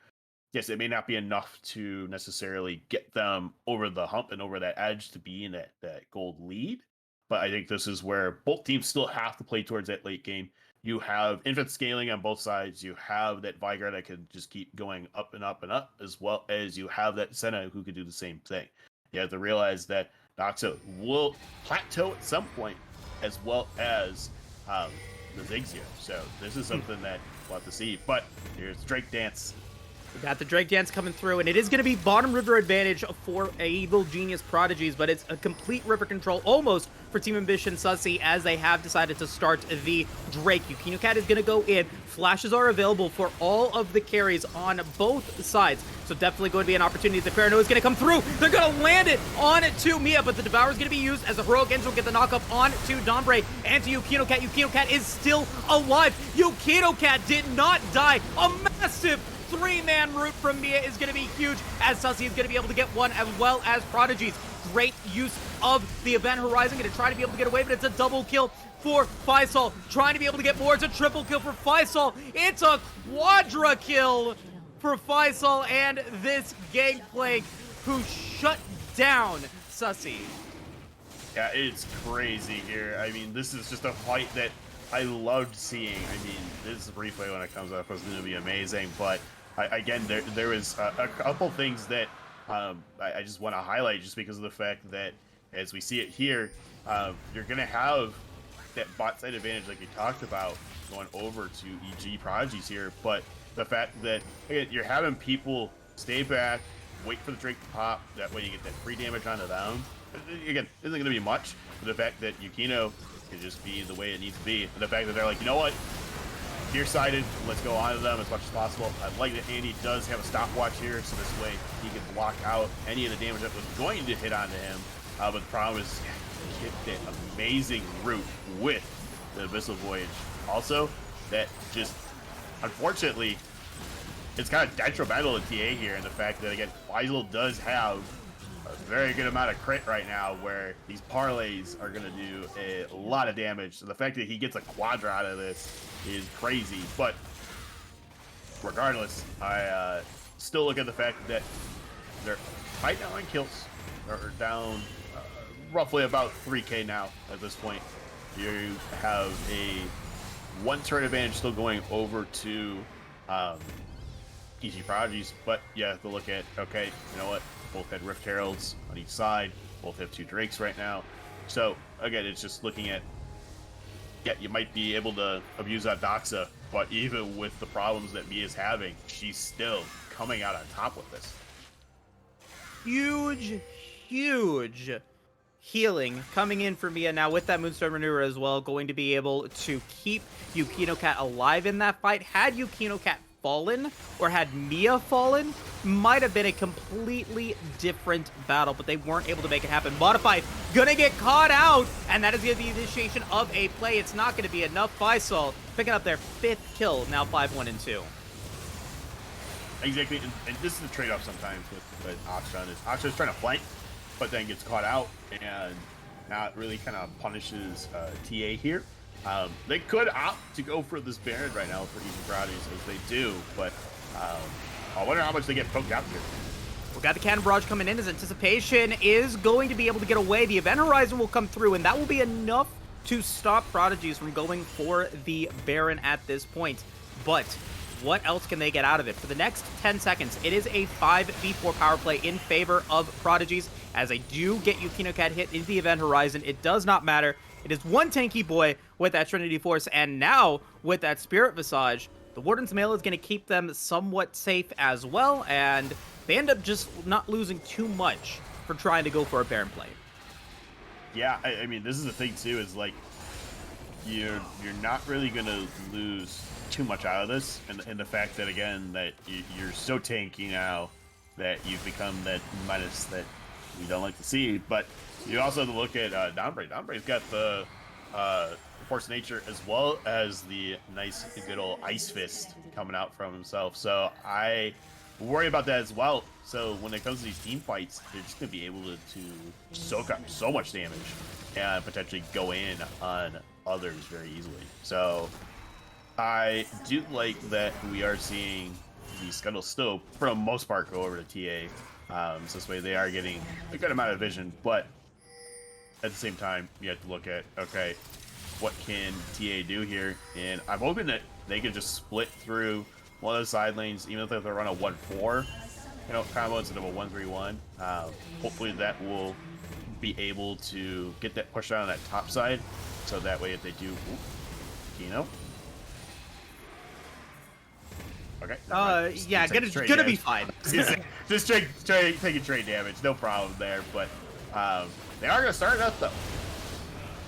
yes, it may not be enough to necessarily get them over the hump and over that edge to be in that gold lead. But I think this is where both teams still have to play towards that late game. You have infinite scaling on both sides. You have that Vigar that can just keep going up and up and up, as well as you have that Senna who could do the same thing. You have to realize that Doxa will plateau at some point, as well as the Ziggs here. So this is something that we'll have to see. But here's Drake Dance. We got the Drake Dance coming through, and it is going to be bottom river advantage for Evil Genius Prodigies, but it's a complete river control almost for Team Ambition Sussy, as they have decided to start the Drake. YukinoCat is going to go in. Flashes are available for all of the carries on both sides, so definitely going to be an opportunity. The Paranoia is going to come through. They're going to land it on to Mia, but the Devour is going to be used as a heroic engine will get the knockup on to Dombre and to YukinoCat. YukinoCat is still alive. YukinoCat did not die. A massive three-man route from Mia is going to be huge, as Sussy is going to be able to get one, as well as Prodigies. Great use of the event horizon, going to try to be able to get away, but it's a double kill for Faisal. Trying to be able to get more. It's a triple kill for Faisal. It's a quadra kill for Faisal and this Gangplank, who shut down Sussy. Yeah, it's crazy here. I mean, this is just a fight that I loved seeing. I mean, this replay when it comes up is going to be amazing. But again, there was a couple things that I just want to highlight just because of the fact that as we see it here, you're going to have that bot side advantage like you talked about going over to EG Prodigies here. But the fact that, again, you're having people stay back, wait for the Drake to pop, that way you get that free damage onto them. Again, isn't going to be much, but the fact that Yukino can just be the way it needs to be, and the fact that they're like, you know what, nearsighted, let's go on to them as much as possible. I like that Andy does have a stopwatch here, so this way he can block out any of the damage that was going to hit onto him. But the problem is, he hit that amazing route with the Abyssal Voyage. Also, that just, unfortunately, it's kind of detrimental to TA here, and the fact that, again, Faisal does have a very good amount of crit right now, where these parlays are going to do a lot of damage. So the fact that he gets a quadra out of this is crazy. But regardless, I still look at the fact that they're right now in kills. They're down roughly about 3K now at this point. You have a one turn advantage still going over to EG Prodigies, but you have to look at, okay, you know what? Both had Rift Heralds on each side. Both have 2 Drakes right now. So, again, it's just looking at, yeah, you might be able to abuse that Doxa, but even with the problems that Mia's having, she's still coming out on top with this. Huge healing coming in for Mia now with that Moonstone Maneuver as well, going to be able to keep Yukino Cat alive in that fight. Had Yukino Cat fallen, or had Mia fallen, might have been a completely different battle, but they weren't able to make it happen. Modify gonna get caught out, and that is gonna be the initiation of a play. It's not gonna be enough. Faisal picking up their 5th kill, now 5-1-2. Exactly, and this is the trade-off sometimes with Akshan, is Akshan's trying to flank, but then gets caught out, and now it really kind of punishes TA here. They could opt to go for this Baron right now for EG Prodigies, as they do, but I wonder how much they get poked out here. We got the Cannon Barrage coming in as Anticipation is going to be able to get away. The Event Horizon will come through, and that will be enough to stop Prodigies from going for the Baron at this point. But what else can they get out of it? For the next 10 seconds, it is a 5v4 power play in favor of Prodigies, as they do get Yukino Cat hit into the Event Horizon. It does not matter. It is one tanky boy with that Trinity Force, and now with that Spirit Visage, the Warden's Mail is going to keep them somewhat safe as well, and they end up just not losing too much for trying to go for a Baron play. Yeah, I mean, this is the thing too, is like, you're not really going to lose too much out of this, and the fact that, again, that you're so tanky now that you've become that menace that we don't like to see. But you also have to look at Dombre. Dombre's got the Force of Nature, as well as the nice good old Ice Fist coming out from himself. So I worry about that as well. So when it comes to these team fights, they're just going to be able to soak up so much damage and potentially go in on others very easily. So I do like that we are seeing the Scuttle still, for the most part, go over to TA. So this way they are getting a good amount of vision, but at the same time, you have to look at, okay, what can TA do here? And I'm hoping that they can just split through one of the side lanes, even if they run a 1-4, combo instead of a 1-3-1. Hopefully that will be able to get that push out on that top side, so that way if they do, Kino. Okay. Yeah, gonna be fine. Just taking trade damage, no problem there. But they are gonna start it up though.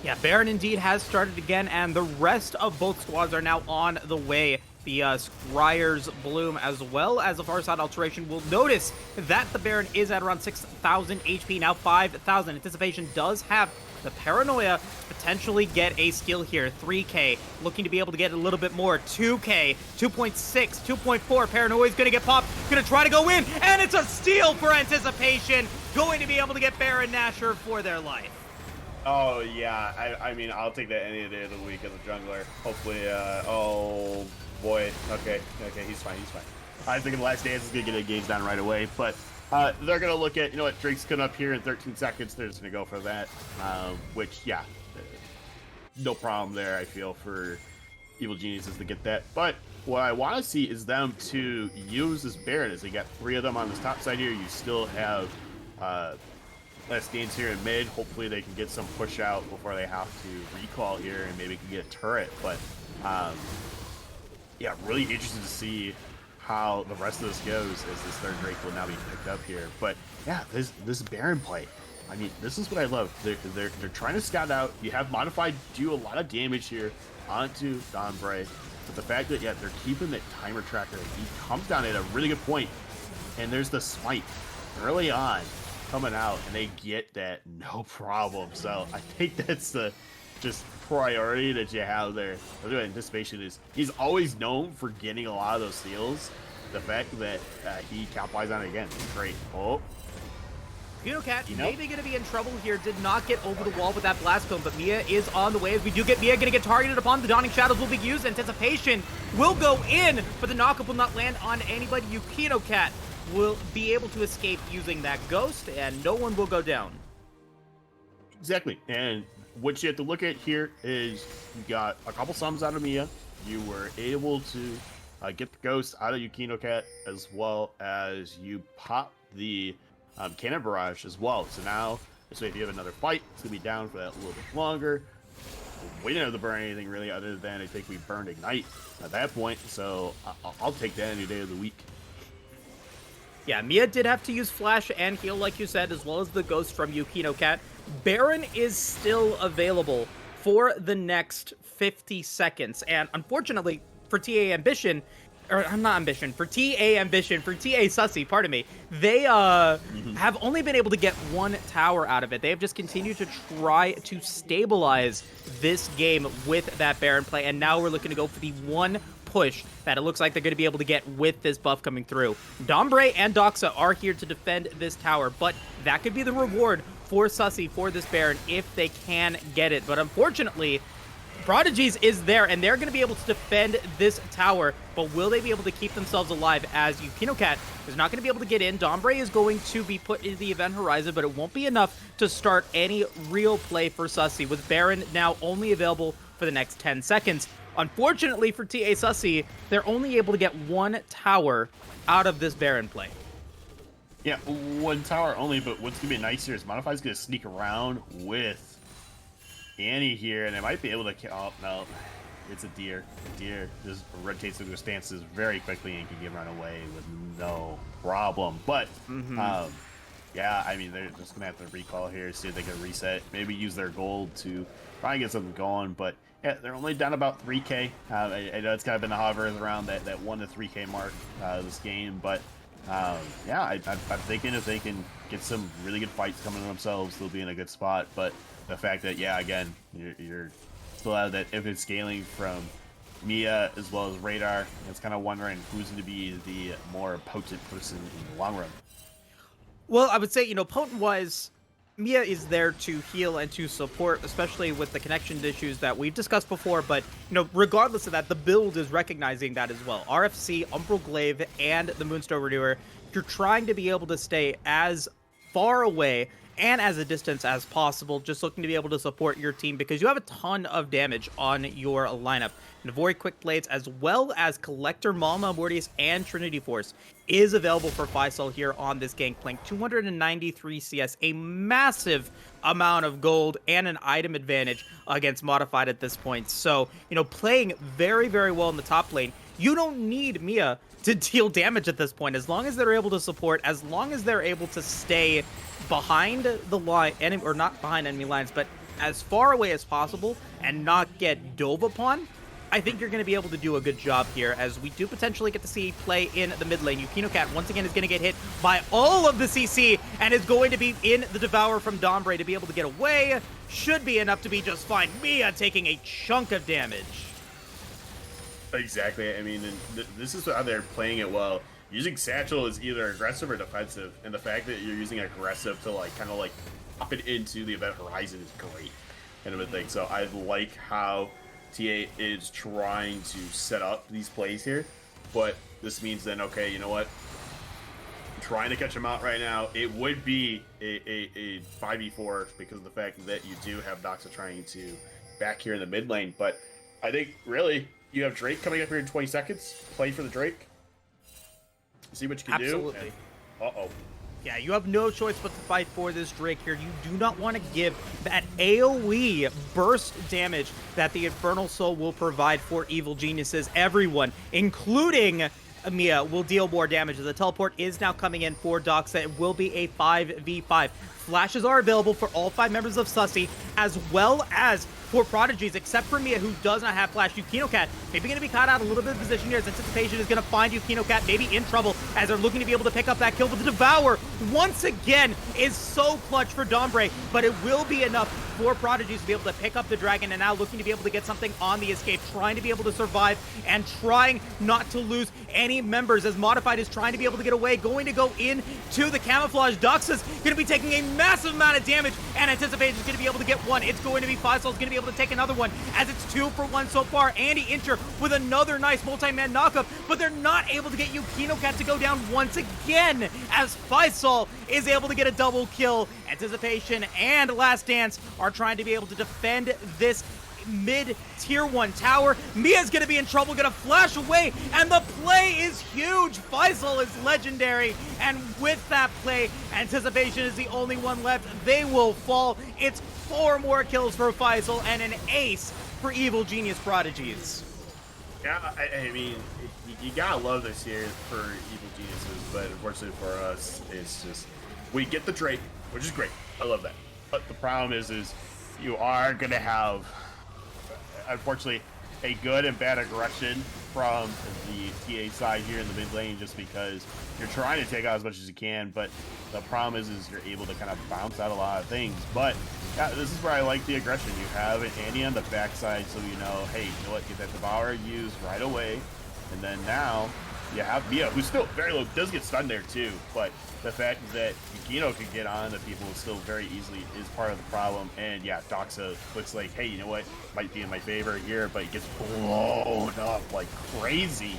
Yeah, Baron indeed has started again, and the rest of both squads are now on the way. The Scryer's Bloom, as well as the Farside Alteration, will notice that the Baron is at around 6,000 HP, now 5,000. Anticipation does have the Paranoia potentially get a skill here. 3K, looking to be able to get a little bit more. 2K, 2.6, 2.4. Paranoia is going to get popped, going to try to go in, and it's a steal for Anticipation. Going to be able to get Baron Nashor for their life. Oh, yeah. I mean, I'll take that any day of the week as a jungler. Hopefully, oh, boy. Okay, he's fine. I think the Last Dance is going to get engaged on right away, but They're going to look at, Drake's coming up here in 13 seconds. They're just going to go for that, which, yeah, no problem there, I feel, for Evil Geniuses to get that. But what I want to see is them to use this Baron, as they got 3 of them on this top side here. You still have Last Dance here in mid. Hopefully they can get some push out before they have to recall here and maybe can get a turret. But, yeah, really interested to see how the rest of this goes, as this third Drake will now be picked up here. But yeah, this Baron play, I mean, this is what I love. They're trying to scout out. You have Modified do a lot of damage here onto Dombre, but the fact that, yeah, they're keeping that timer tracker, he comes down at a really good point, and there's the smite early on coming out, and they get that no problem. So I think that's the just priority that you have there. Anticipation is, he's always known for getting a lot of those steals. The fact that he capitalized on it again is great. Oh, Cat maybe going to be in trouble here. Did not get over the wall with that blast cone, but Mia is on the way. As we do get Mia going to get targeted upon, the Dawning Shadows will be used. Anticipation will go in, but the knockup will not land on anybody. Cat will be able to escape using that ghost, and no one will go down. Exactly. And what you have to look at here is you got a couple sums out of Mia. You were able to get the ghost out of Cat, as well as you pop the cannon barrage as well. So now, this way, if you have another fight, it's going to be down for that a little bit longer. We didn't have to burn anything really, other than I think we burned Ignite at that point. So I'll take that any day of the week. Yeah, Mia did have to use Flash and Heal, like you said, as well as the Ghost from Cat. Baron is still available for the next 50 seconds. And unfortunately, for TA Ambition, or I'm not Ambition, for TA Ambition, for TA Sussy, pardon me, they have only been able to get 1 tower out of it. They have just continued to try to stabilize this game with that Baron play, and now we're looking to go for the 1 push that it looks like they're going to be able to get with this buff coming through. Dombre and Doxa are here to defend this tower, but that could be the reward for Sussy for this Baron if they can get it. But unfortunately, Prodigies is there, and they're going to be able to defend this tower, but will they be able to keep themselves alive, as Cat is not going to be able to get in. Dombre is going to be put into the event horizon, but it won't be enough to start any real play for Sussy, with Baron now only available for the next 10 seconds. Unfortunately for TA Sussy, they're only able to get 1 tower out of this Baron play. Yeah, 1 tower only, but what's going to be nice here is Modify's going to sneak around with Annie here, and they might be able to... Oh, no. It's a deer. Deer just rotates through their stances very quickly and can get run away with no problem. But, yeah, I mean, they're just going to have to recall here, see if they can reset. Maybe use their gold to try and get something going. But, yeah, they're only down about 3K. I know it's kind of been hovering around that 1 to 3K mark this game. But, yeah, I'm thinking if they can get some really good fights coming to themselves, they'll be in a good spot. But the fact that, yeah, again, you're still out of that infinite scaling from Mia as well as Radar. It's kind of wondering who's going to be the more potent person in the long run. Well, I would say, potent-wise, Mia is there to heal and to support, especially with the connection issues that we've discussed before. But, regardless of that, the build is recognizing that as well. RFC, Umbral Glaive, and the Moonstone Renewer, you're trying to be able to stay as far away and as a distance as possible, just looking to be able to support your team, because you have a ton of damage on your lineup. Navori Quick Blades, as well as Collector, Malma, Mortius, and Trinity Force is available for Faisal here on this Gangplank. 293 CS, a massive amount of gold, and an item advantage against Modified at this point. So, playing very, very well in the top lane. You don't need Mia to deal damage at this point, as long as they're able to support, as long as they're able to stay behind the line, or not behind enemy lines, but as far away as possible and not get dove upon. I think you're going to be able to do a good job here, as we do potentially get to see play in the mid lane. Cat once again is going to get hit by all of the CC and is going to be in the Devour from Dombre to be able to get away. Should be enough to be just fine. Mia taking a chunk of damage. Exactly. I mean, this is how they're playing it well. Using Satchel is either aggressive or defensive, and the fact that you're using aggressive to kind of pop it into the event horizon is great, kind of a thing. So I like how TA is trying to set up these plays here, but this means then, okay, you know what? trying to catch him out right now. It would be a 5v4 because of the fact that you do have Doxa trying to back here in the mid lane. But I think really you have Drake coming up here in 20 seconds. Play for the Drake. See what you can Absolutely. do. Uh-oh. Yeah, you have no choice but to fight for this Drake here. You do not want to give that AoE burst damage that the Infernal Soul will provide for Evil Geniuses. Everyone, including Mia, will deal more damage. The teleport is now coming in for Doxa. It will be a 5v5. Flashes are available for all 5 members of Sussy, as well as for Prodigies, except for Mia, who does not have Flash. Yukino Cat maybe going to be caught out a little bit of position here, as Anticipation is going to find Yukino Cat maybe in trouble, as they're looking to be able to pick up that kill. But the Devour, once again, is so clutch for Dombre, but it will be enough for Prodigies to be able to pick up the Dragon, and now looking to be able to get something on the escape, trying to be able to survive, and trying not to lose any members, as Modified is trying to be able to get away, going to go into the Camouflage. Doxa's going to be taking a massive amount of damage, and Anticipation is going to be able to get one. It's going to be Faisal's going to be able to take another one, as it's 2 for 1 so far. Andy Incher with another nice multi-man knockup, but they're not able to get Yukino Cat to go down once again, as Faisal is able to get a double kill. Anticipation and Last Dance are trying to be able to defend this mid tier 1 tower. Mia's gonna be in trouble, gonna flash away, and the play is huge. Faisal is legendary, and with that play, Anticipation is the only one left. They will fall. It's 4 more kills for Faisal and an ace for Evil Genius Prodigies. Yeah, I mean, you gotta love this here for Evil Geniuses, but unfortunately for us, it's just, we get the Drake, which is great. I love that. But the problem is you are gonna have, unfortunately, a good and bad aggression from the TA side here in the mid lane, just because you're trying to take out as much as you can, but the problem is you're able to kind of bounce out a lot of things. But yeah, this is where I like the aggression. You have an Andy on the backside, so you know, hey, you know what, get that Devourer used right away. And then now you have Mia, who's still very low, does get stunned there too, but the fact that Yukino can get on the people still very easily is part of the problem. And yeah, Doxa looks like, hey, you know what, might be in my favor here, but it gets blown up like crazy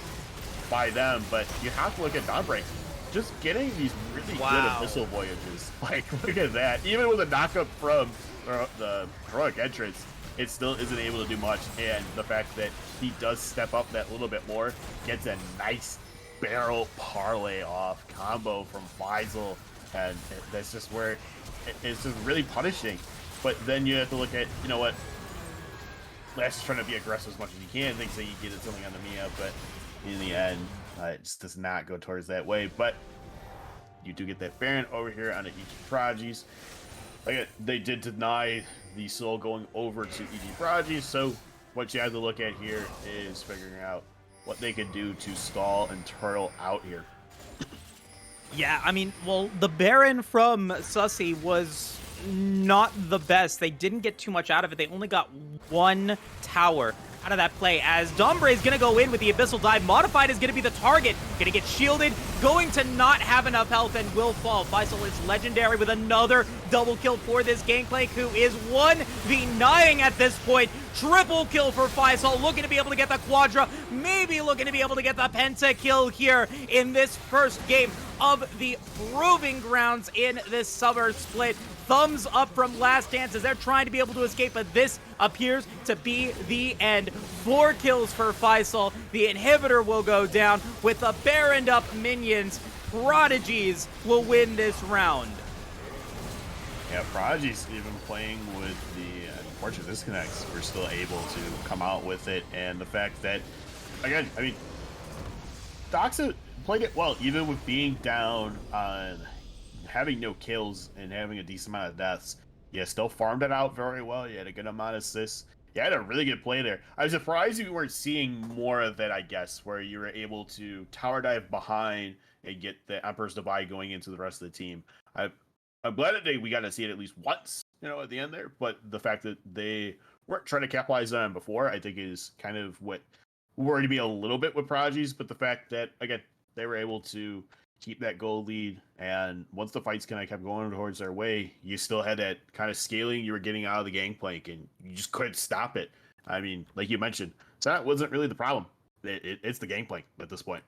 by them. But you have to look at Dawnbreak. Just getting these really good Abyssal Voyages. Like, look at that. Even with a knockup from the heroic entrance, it still isn't able to do much. And the fact that he does step up that little bit more, gets a nice barrel parlay off combo from Faisal, and that's just where it's just really punishing. But then you have to look at, you know what, Lash is trying to be aggressive as much as he can, thinks that he can get something on the Mia, but in the end, it just does not go towards that way. But you do get that Baron over here on the EG Prodigies. Again, they did deny the soul going over to EG Prodigies, so what you have to look at here is figuring out what they could do to stall and turtle out here. Yeah, I mean, well, the Baron from Sussy was not the best. They didn't get too much out of it. They only got 1 tower out of that play, as Dombre is going to go in with the Abyssal Dive. Modified is going to be the target, going to get shielded, going to not have enough health and will fall. Faisal is legendary with another double kill for this Gangplank, who is 1v9 at this point. Triple kill for Faisal, looking to be able to get the Quadra, maybe looking to be able to get the Penta kill here in this first game of the Proving Grounds in this summer split. Thumbs up from Last Dance as they're trying to be able to escape, but this appears to be the end. 4 kills for Faisal. The inhibitor will go down with the Baroned up minions. Prodigies will win this round. Yeah, Prodigies even playing with the unfortunate disconnects, we're still able to come out with it. And the fact that, again, I mean, Doxa playing it well, even with being down on having no kills and having a decent amount of deaths. Yeah, still farmed it out very well. You had a good amount of assists. You had a really good play there. I was surprised you weren't seeing more of it, I guess, where you were able to tower dive behind and get the Emperor's Divide going into the rest of the team. I'm glad that we got to see it at least once, you know, at the end there. But the fact that they weren't trying to capitalize on it before, I think is kind of what worried me a little bit with Prodigies. But the fact that, again, they were able to keep that goal lead, and once the fights kind of kept going towards their way, you still had that kind of scaling you were getting out of the Gangplank, and you just couldn't stop it. I mean, like you mentioned, so that wasn't really the problem. It's the Gangplank at this point.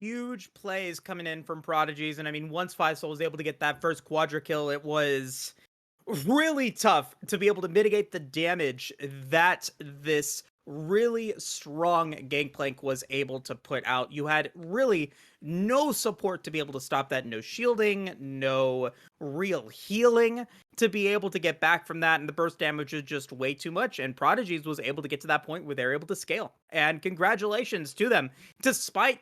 huge plays coming in from Prodigies. And I mean, once Five Soul was able to get that first quadra kill, it was really tough to be able to mitigate the damage that this really strong Gangplank was able to put out. You had really no support to be able to stop that, no shielding, no real healing to be able to get back from that, and the burst damage is just way too much, and Prodigies was able to get to that point where they're able to scale. And congratulations to them. Despite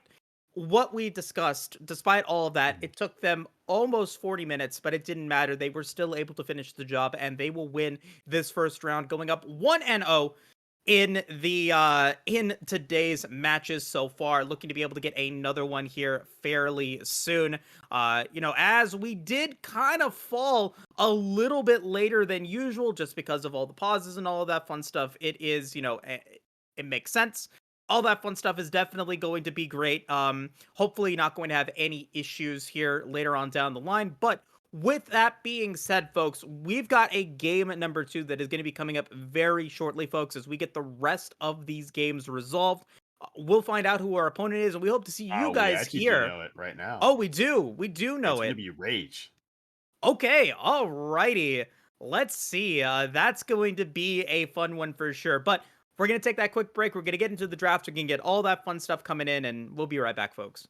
what we discussed, despite all of that, it took them almost 40 minutes, but it didn't matter. They were still able to finish the job, and they will win this first round, going up 1-0 in today's matches so far. Looking to be able to get another one here fairly soon. As we did kind of fall a little bit later than usual, just because of all the pauses and all of that fun stuff. It is, it makes sense. All that fun stuff is definitely going to be great. Hopefully not going to have any issues here later on down the line. But with that being said, folks, we've got a game number 2 that is going to be coming up very shortly, folks, as we get the rest of these games resolved. We'll find out who our opponent is, and we hope to see you guys here. We know it right now. Oh, we do. We do know it's it. It's going to be Rage. Okay, alrighty. Let's see. That's going to be a fun one for sure. But we're going to take that quick break. We're going to get into the draft. We can get all that fun stuff coming in, and we'll be right back, folks.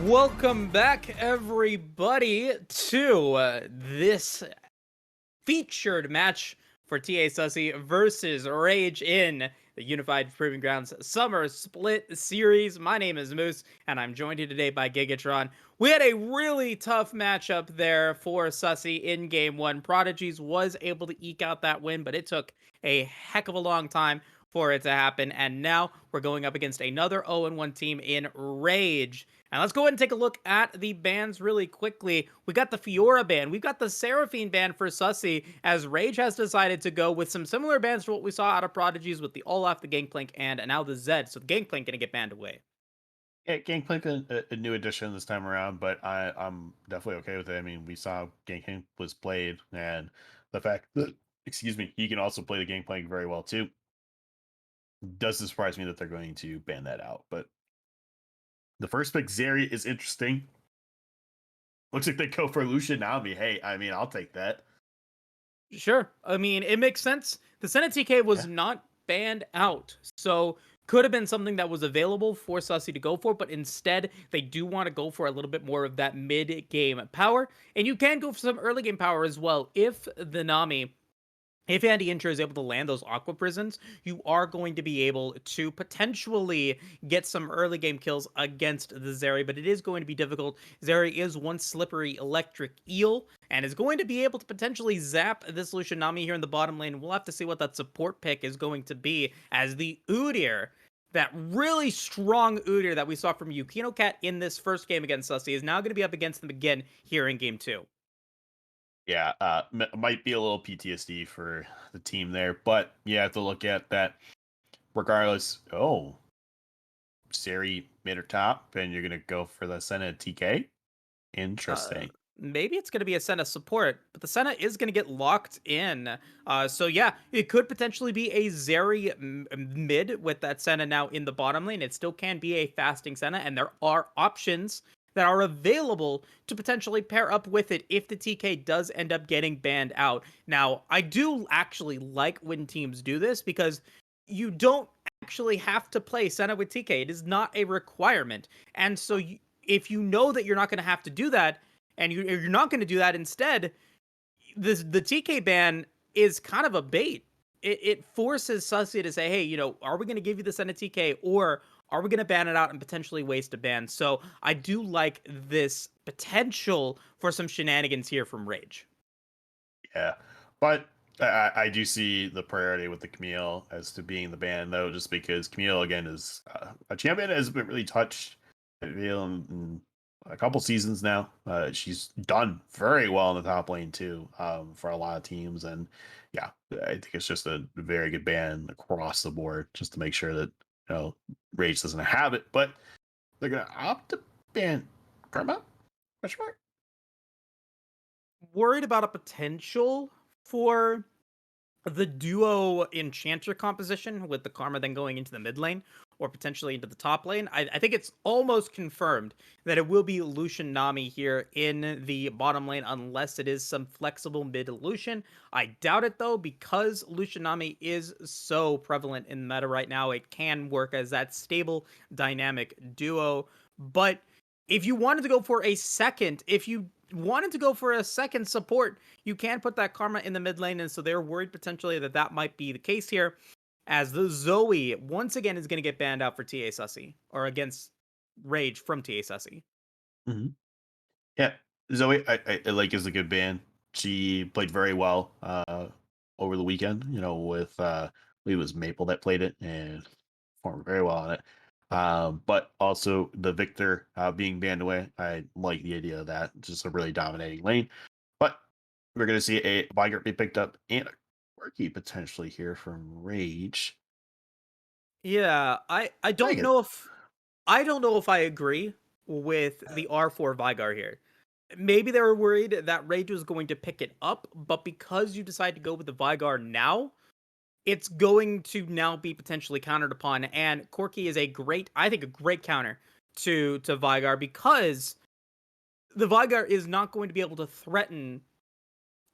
Welcome back, everybody, to this featured match for TA Sussy versus Rage in the Unified Proving Grounds Summer Split Series. My name is Moose, and I'm joined here today by Gigatron. We had a really tough matchup there for Sussy in Game 1. Prodigies was able to eke out that win, but it took a heck of a long time for it to happen, and now we're going up against another 0-1 team in Rage. And let's go ahead and take a look at the bans really quickly. We got the Fiora ban. We've got the Seraphine ban for Sussy, as Rage has decided to go with some similar bans to what we saw out of Prodigies with the Olaf, the Gangplank, and now the Zed. So the Gangplank gonna get banned away. Yeah, Gangplank a new addition this time around, but I'm definitely okay with it. I mean, we saw Gangplank was played, and the fact that excuse me, he can also play the Gangplank very well too. Doesn't surprise me that they're going to ban that out. But the first pick, Zeri, is interesting. Looks like they go for Lucian Nami. Hey, I mean, I'll take that. Sure. I mean, it makes sense. The Senate TK was Yeah. not banned out, so could have been something that was available for Sussy to go for, but instead they do want to go for a little bit more of that mid-game power, and you can go for some early game power as well if the Nami, if Andy Incher is able to land those Aqua Prisons, you are going to be able to potentially get some early game kills against the Zeri, but it is going to be difficult. Zeri is one slippery electric eel and is going to be able to potentially zap this Lucian Nami here in the bottom lane. We'll have to see what that support pick is going to be, as the Udyr, that really strong Udyr that we saw from Yukino Cat in this first game against Sussy, is now going to be up against them again here in game 2. Yeah, might be a little PTSD for the team there, but you have to look at that regardless. Oh, Seri mid or top, and you're gonna go for the Senna TK. Uh, Interesting. Maybe it's going to be a Senna support, but the Senna is going to get locked in. So yeah, it could potentially be a Zeri mid with that Senna now in the bottom lane. It still can be a fasting Senna, and there are options that are available to potentially pair up with it if the TK does end up getting banned out. Now, I do actually like when teams do this, because you don't actually have to play Senna with TK. It is not a requirement. And so if you know that you're not going to have to do that, and you're not going to do that instead, the TK ban is kind of a bait. It forces Sussy to say, hey, are we going to give you the Senate TK, or are we going to ban it out and potentially waste a ban? So I do like this potential for some shenanigans here from Rage. Yeah, but I do see the priority with the Camille as to being the ban, though, just because Camille again is a champion that has been really touched. I feel in a couple seasons now. She's done very well in the top lane too, for a lot of teams, and yeah, I think it's just a very good ban across the board, just to make sure that Rage doesn't have it, but they're gonna opt to ban Karma? Question mark? Worried about a potential for the duo enchanter composition, with the Karma then going into the mid lane or potentially into the top lane. I think it's almost confirmed that it will be Lucian Nami here in the bottom lane, unless it is some flexible mid Lucian. I doubt it though, because Lucian Nami is so prevalent in meta right now. It can work as that stable dynamic duo. But if you wanted to go for a second, if you wanted to go for a second support, you can put that Karma in the mid lane, and so they're worried potentially that that might be the case here, as the Zoe once again is going to get banned out for TA Sussy, or against Rage from TA Sussy. Hmm. Yeah, Zoe, I like is a good band. She played very well over the weekend. With I believe it was Maple that played it and performed very well on it. But also the Victor being banned away, I like the idea of that. Just a really dominating lane. But we're gonna see a Vigart be picked up and a Quirky potentially here from Rage. Yeah, I I like don't it. know if I agree with the R4 Vygar here. Maybe they were worried that Rage was going to pick it up, but because you decide to go with the Vygar now, it's going to now be potentially countered upon. And Corki is I think a great counter to Vygar, because the Vygar is not going to be able to threaten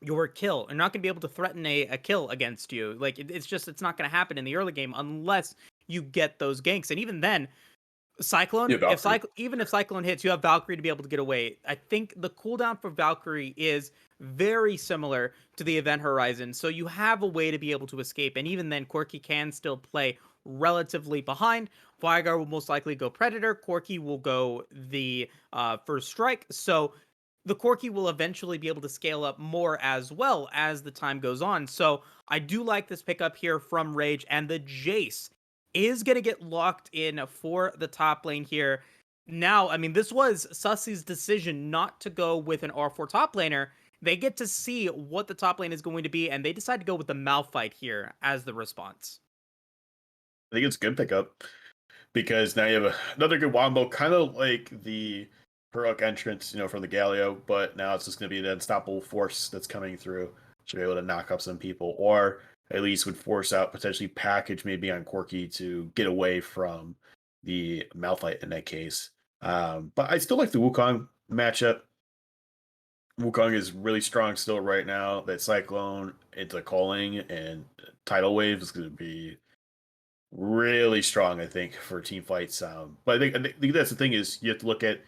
your kill, and not going to be able to threaten a kill against you. Like it's not going to happen in the early game unless you get those ganks. And even then, Cyclone, Yeah, Valkyrie. Even if Cyclone hits, you have Valkyrie to be able to get away. I think the cooldown for Valkyrie is very similar to the Event Horizon, so you have a way to be able to escape. And even then, Corki can still play relatively behind. Veigar will most likely go Predator. Corki will go the first strike. So the Corki will eventually be able to scale up more as well as the time goes on. So I do like this pickup here from Rage, and the Jace is going to get locked in for the top lane here. Now, I mean, this was Sussy's decision not to go with an R4 top laner. They get to see what the top lane is going to be, and they decide to go with the Malphite here as the response. I think it's a good pickup because now you have another good wombo, kind of like the heroic entrance, from the Galio, but now it's just going to be the unstoppable force that's coming through. Should be able to knock up some people, or at least would force out potentially package maybe on Corki to get away from the Malphite in that case. But I still like the Wukong matchup. Wukong is really strong still right now. That Cyclone into Calling and Tidal Wave is going to be really strong, I think, for team fights. But I think that's the thing is you have to look at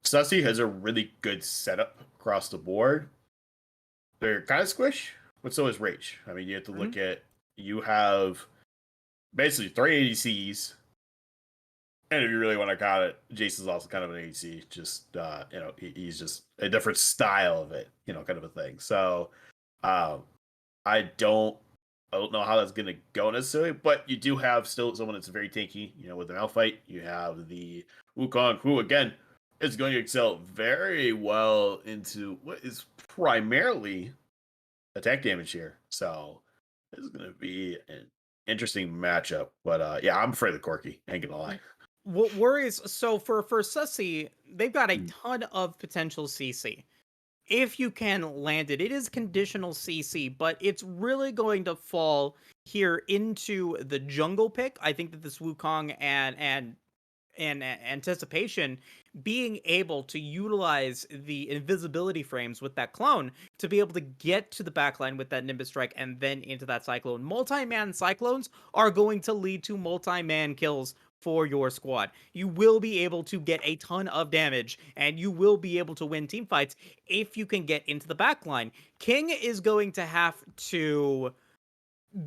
Sussy has a really good setup across the board. They're kind of squish, but so is Rage. I mean, you have to Mhm. look at you have basically three ADCs, and if you really want to call it, Jason's also kind of an ADC. Just he's just a different style of it, kind of a thing. So um, I don't I don't know how that's going to go necessarily, but you do have still someone that's very tanky. With the Malphite, you have the Wukong, who again is going to excel very well into what is primarily attack damage here. So this is going to be an interesting matchup. But yeah, I'm afraid of Corky. Ain't gonna lie. What worries, so for Sussy, they've got a Mm. ton of potential CC. If you can land it, it is conditional CC, but it's really going to fall here into the jungle pick. I think that this Wukong and anticipation, being able to utilize the invisibility frames with that clone to be able to get to the backline with that Nimbus Strike and then into that Cyclone. Multi-man Cyclones are going to lead to multi-man kills for your squad. You will be able to get a ton of damage and you will be able to win team fights if you can get into the backline. King is going to have to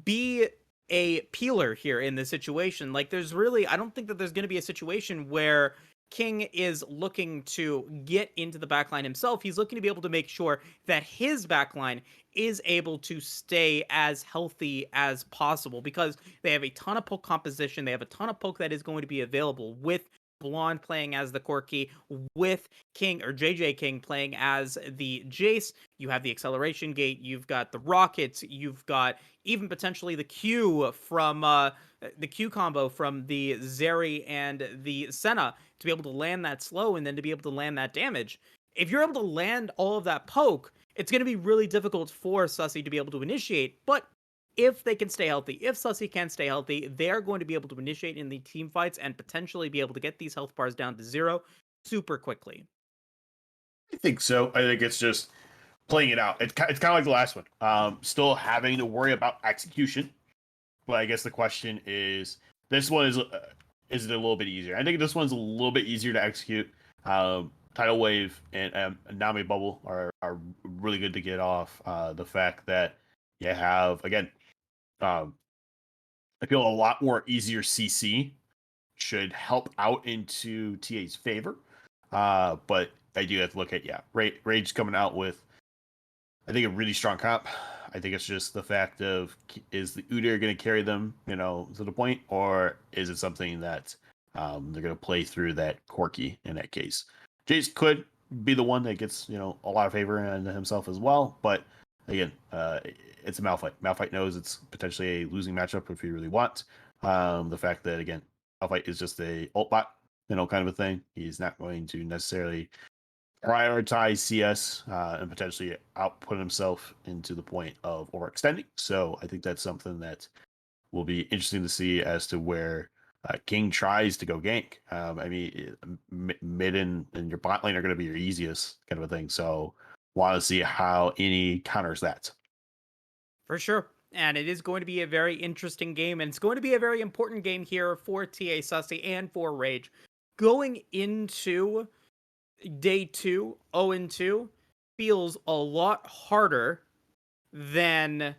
be a peeler here in this situation. Like, I don't think that there's going to be a situation where King is looking to get into the backline himself. He's looking to be able to make sure that his backline is able to stay as healthy as possible because they have a ton of poke composition. They have a ton of poke that is going to be available with Blonde playing as the Corki, with King or JJ King playing as the Jace. You have the acceleration gate, you've got the rockets, you've got even potentially the Q from the Q combo from the Zeri and the Senna to be able to land that slow and then to be able to land that damage. If you're able to land all of that poke, it's going to be really difficult for Sussy to be able to initiate. But if they can stay healthy, if Sussy can stay healthy, they're going to be able to initiate in the team fights and potentially be able to get these health bars down to 0 super quickly. I think so. I think it's just playing it out. It's kind of like the last one. Still having to worry about execution. But I guess the question is, this one is it a little bit easier? I think this one's a little bit easier to execute. Tidal Wave and Nami Bubble are really good to get off. The fact that you have again, um, I feel a lot more easier CC should help out into TA's favor. But I do have to look at Rage coming out with I think a really strong comp. I think it's just the fact of is the Udyr going to carry them, to the point, or is it something that they're going to play through that Corky in that case? Jace could be the one that gets a lot of favor in himself as well, but again, it's a Malphite. Malphite knows it's potentially a losing matchup if you really want. The fact that again, Malphite is just a ult bot, kind of a thing. He's not going to necessarily prioritize CS and potentially output himself into the point of overextending. So I think that's something that will be interesting to see as to where King tries to go gank. I mean, mid and your bot lane are going to be your easiest kind of a thing. So want to see how any counters that. For sure. And it is going to be a very interesting game, and it's going to be a very important game here for TA Sussy and for Rage going into day 2, 0-2, feels a lot harder than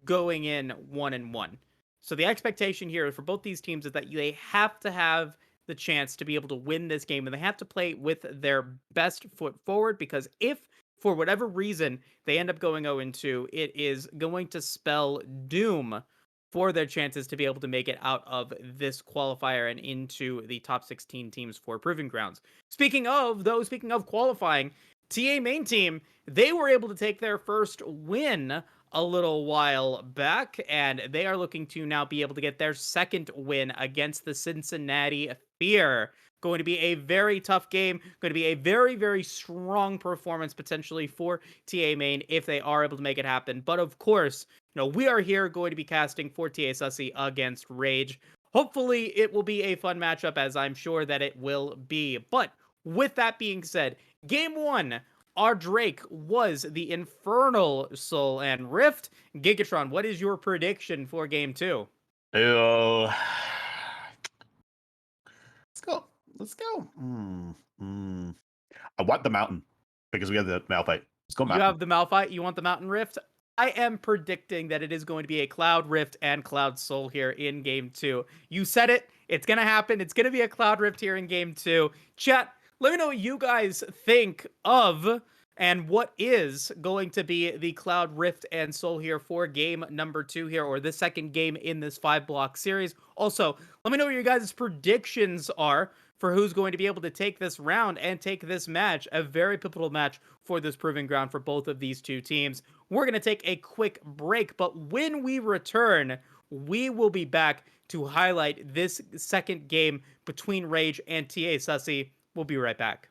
going in 1-1. So the expectation here for both these teams is that they have to have the chance to be able to win this game, and they have to play with their best foot forward, because if for whatever reason they end up going 0-2, it is going to spell doom for their chances to be able to make it out of this qualifier and into the top 16 teams for Proving Grounds. Speaking of qualifying, TA main team, they were able to take their first win a little while back, and they are looking to now be able to get their second win against the Cincinnati Fear. Going to be a very tough game, going to be a very, very strong performance potentially for TA main if they are able to make it happen. But of course, we are here going to be casting for TA Sussy against Rage. Hopefully it will be a fun matchup, as I'm sure that it will be. But with that being said, game 1, our Drake was the Infernal Soul and Rift. Gigatron, what is your prediction for game 2? Oh, let's go. I want the mountain because we have the Malphite. Let's go mountain. You have the Malphite. You want the Mountain Rift? I am predicting that it is going to be a Cloud Rift and Cloud Soul here in game 2. You said it. It's going to happen. It's going to be a Cloud Rift here in game 2. Chat, let me know what you guys think of and what is going to be the Cloud Rift and Soul here for game number 2 here, or the second game in this 5-block series. Also, let me know what your guys' predictions are for who's going to be able to take this round and take this match, a very pivotal match for this Proving Ground for both of these two teams. We're going to take a quick break, but when we return, we will be back to highlight this second game between Rage and TA Sussy. We'll be right back.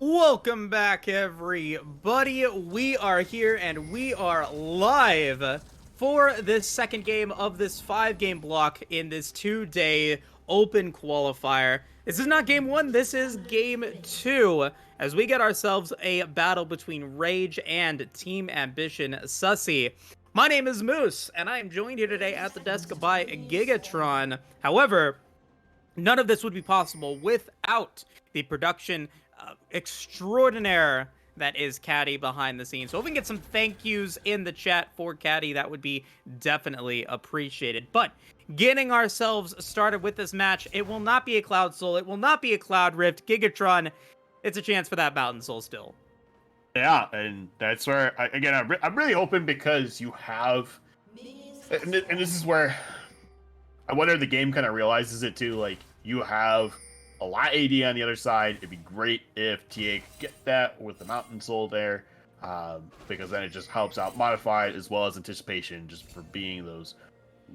Welcome back, everybody. We are here and we are live for this second game of this 5-game block in this 2-day open qualifier. This is not game 1, this is game 2, as we get ourselves a battle between Rage and Team Ambition Sussy. My name is Moose, and I am joined here today at the desk by Gigatron. However, none of this would be possible without the production extraordinaire that is Caddy behind the scenes. So if we can get some thank yous in the chat for Caddy, that would be definitely appreciated. But getting ourselves started with this match, it will not be a Cloud Soul, it will not be a Cloud Rift. Gigatron, it's a chance for that Mountain Soul still. Yeah, and that's where, I'm really hoping because you have, and this is where I wonder if the game kind of realizes it too, like, you have a lot of AD on the other side. It'd be great if TA could get that with the Mountain Soul there, because then it just helps out Modified as well as Anticipation just for being those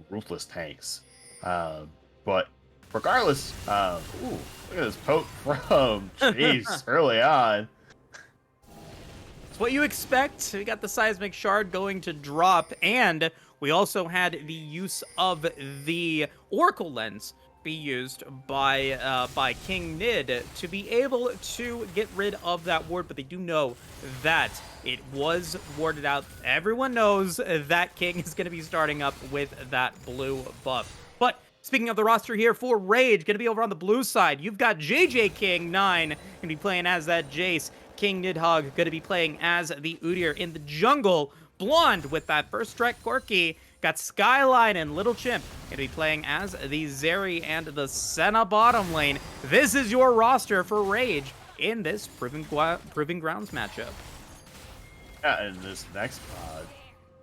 ruthless tanks. But regardless, look at this poke from Chase early on. It's what you expect. We got the Seismic Shard going to drop, and we also had the use of the Oracle Lens be used by King Nid to be able to get rid of that ward, but they do know that it was warded out. Everyone knows that King is going to be starting up with that blue buff. But speaking of the roster here for Rage, going to be over on the blue side, you've got JJ King 9 going to be playing as that Jace. King Nidhogg going to be playing as the Udyr in the jungle. Blonde with that first strike Corki. Got Skyline and Little Chimp going to be playing as the Zeri and the Senna bottom lane. This is your roster for Rage in this Proving Grounds matchup. Yeah, and this next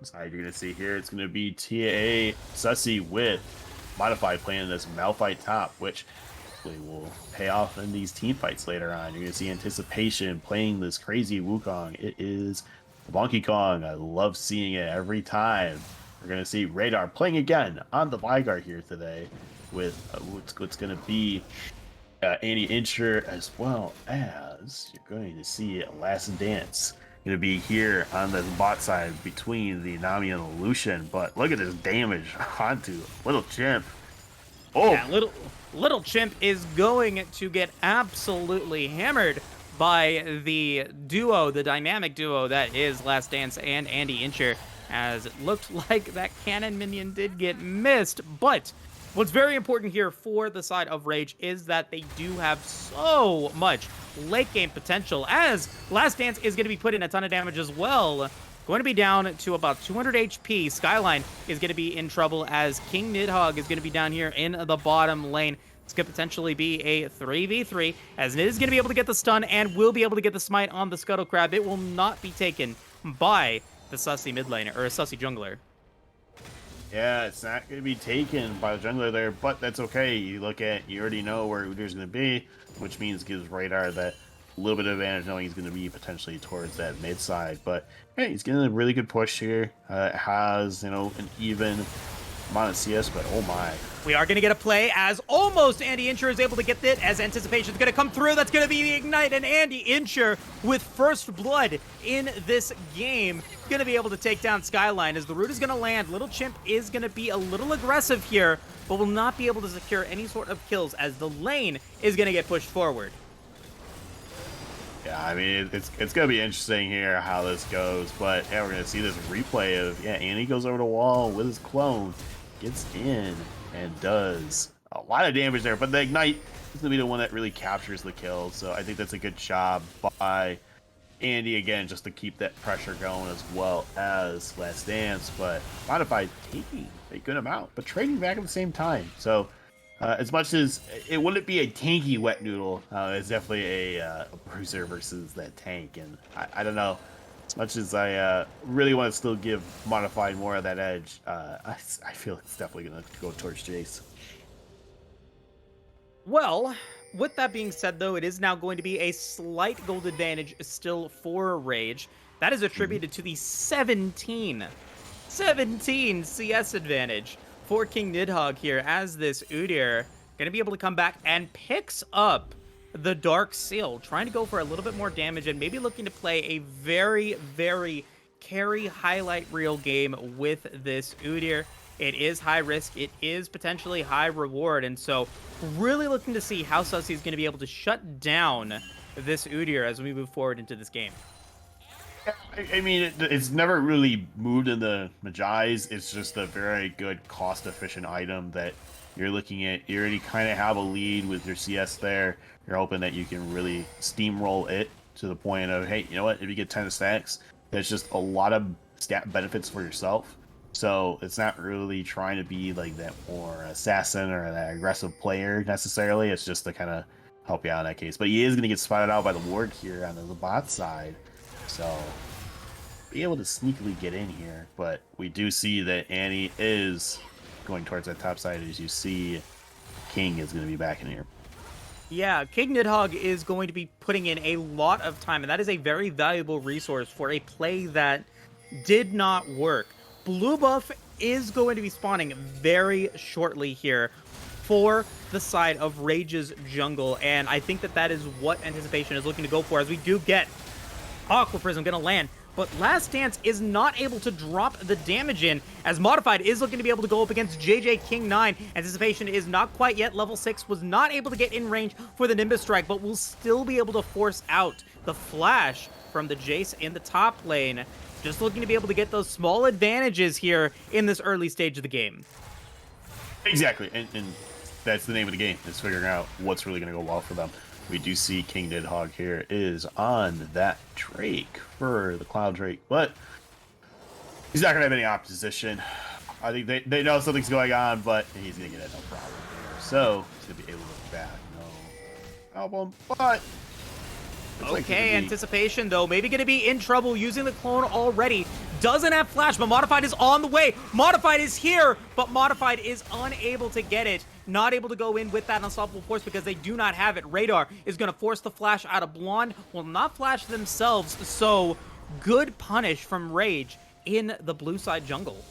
side you're going to see here, it's going to be TA Sussy with Modified playing this Malphite top, which will pay off in these team fights later on. You're going to see Anticipation playing this crazy Wukong. It is Donkey Kong. I love seeing it every time. We're going to see Radar playing again on the Vygar here today with what's going to be Annie Incher, as well as you're going to see Last Dance going to be here on the bot side between the Nami and the Lucian. But look at this damage onto Little Chimp. Oh, yeah, Little Chimp is going to get absolutely hammered by the duo, the dynamic duo that is Last Dance and Andy Incher, as it looked like that cannon minion did get missed. But what's very important here for the side of Rage is that they do have so much late game potential, as Last Dance is going to be putting a ton of damage as well. Going to be down to about 200 HP. Skyline is going to be in trouble, as King Nidhogg is going to be down here in the bottom lane. This could potentially be a 3v3, as Nid is going to be able to get the stun and will be able to get the smite on the Scuttle Crab. It will not be taken by the Sussy mid laner, or a Sussy jungler. Yeah, it's not going to be taken by the jungler there, but that's okay. You already know where Udyr's going to be, which means it gives Radar that little bit of advantage knowing he's going to be potentially towards that mid side. But hey, he's getting a really good push here. Has, an even amount of CS, but oh my. We are going to get a play as almost Andy Incher is able to get it, as Anticipation is going to come through. That's going to be the Ignite, and Andy Incher with first blood in this game going to be able to take down Skyline, as the root is going to land. Little Chimp is going to be a little aggressive here, but will not be able to secure any sort of kills, as the lane is going to get pushed forward. Yeah, I mean, it's going to be interesting here how this goes, but yeah, we're going to see this replay of, Andy goes over the wall with his clone, gets in, and does a lot of damage there, but the Ignite is going to be the one that really captures the kill, so I think that's a good job by Andy, again, just to keep that pressure going, as well as Last Dance, but Modified taking a good amount, but trading back at the same time, so as much as it wouldn't be a tanky wet noodle, it's definitely a bruiser versus that tank, and I don't know. As much as I really want to still give Modified more of that edge, I feel it's definitely going to go towards Jace. Well, with that being said, though, it is now going to be a slight gold advantage still for Rage. That is attributed to the 17 CS advantage for King Nidhogg here, as this Udyr going to be able to come back and picks up the Dark Seal, trying to go for a little bit more damage and maybe looking to play a very, very carry highlight reel game with this Udyr. It is high risk, it is potentially high reward, and so really looking to see how Sussy is going to be able to shut down this Udyr as we move forward into this game. I mean, it's never really moved in the Magi's. It's just a very good cost-efficient item that you're looking at. You already kind of have a lead with your CS there. You're hoping that you can really steamroll it to the point of, hey, you know what? If you get 10 stacks, there's just a lot of stat benefits for yourself. So it's not really trying to be like that more assassin or that aggressive player necessarily. It's just to kind of help you out in that case. But he is going to get spotted out by the ward here on the bot side. So be able to sneakily get in here. But we do see that Annie is going towards that top side. As you see, King is going to be back in here. Yeah, King Nidhogg is going to be putting in a lot of time, and that is a very valuable resource for a play that did not work. Blue buff is going to be spawning very shortly here for the side of Rage's jungle, and I think that that is what Anticipation is looking to go for, as we do get Aqua Prism going to land, but Last Dance is not able to drop the damage in, as Modified is looking to be able to go up against JJ King 9. Anticipation is not quite yet level 6, was not able to get in range for the Nimbus Strike, but will still be able to force out the flash from the Jace in the top lane. Just looking to be able to get those small advantages here in this early stage of the game. Exactly, and that's the name of the game, is figuring out what's really going to go well for them. We do see King Nidhogg here is on that Drake for the Cloud Drake, but he's not going to have any opposition. I think they know something's going on, but he's going to get it no problem here. So he's going to be able to back no album, but... Okay, Anticipation, though, maybe going to be in trouble using the clone already. Doesn't have flash, but Modified is on the way. Modified is here, but Modified is unable to get it. Not able to go in with that unstoppable force because they do not have it. Radar is going to force the flash out of Blonde. Will not flash themselves, so good punish from Rage in the blue side jungle.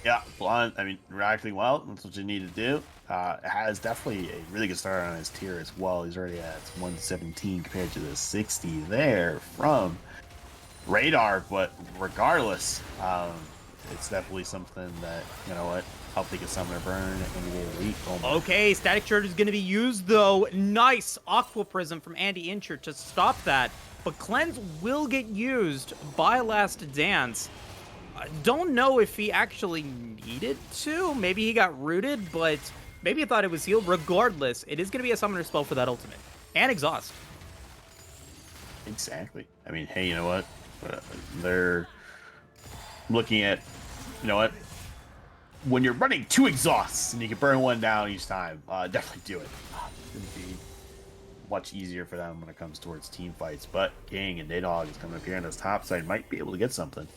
Yeah, Blonde, I mean, reacting well. That's what you need to do. Has definitely a really good start on his tier as well. He's already at 117 compared to the 60 there from Radar, but regardless, it's definitely something that, you know what, I'll take a Summoner Burn and we'll elite. Okay, Static Charge is going to be used, though. Nice Aqua Prism from Andy Incher to stop that, but Cleanse will get used by Last Dance. I don't know if he actually needed to. Maybe he got rooted, but maybe he thought it was healed. Regardless, it is going to be a Summoner spell for that ultimate. And Exhaust. Exactly. I mean, hey, you know what? They're looking at, you know what? When you're running 2 exhausts and you can burn one down each time, definitely do it. It's going to be much easier for them when it comes towards team fights. But King and Nidhogg is coming up here on this top side, might be able to get something.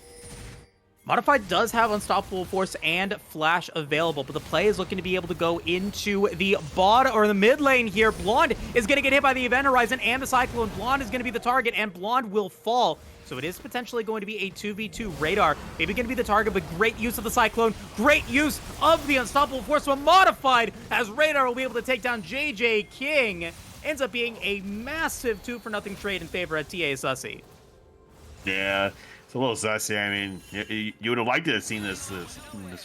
Modified does have Unstoppable Force and Flash available, but the play is looking to be able to go into the bot or the mid lane here. Blonde is going to get hit by the Event Horizon and the Cyclone. Blonde is going to be the target, and Blonde will fall. So it is potentially going to be a 2v2. Radar maybe going to be the target, but great use of the Cyclone. Great use of the Unstoppable Force from Modified, as Radar will be able to take down JJ King. Ends up being a massive 2-for-0 trade in favor of TA Sussy. Yeah. It's a little sussy. I mean, you would have liked to have seen this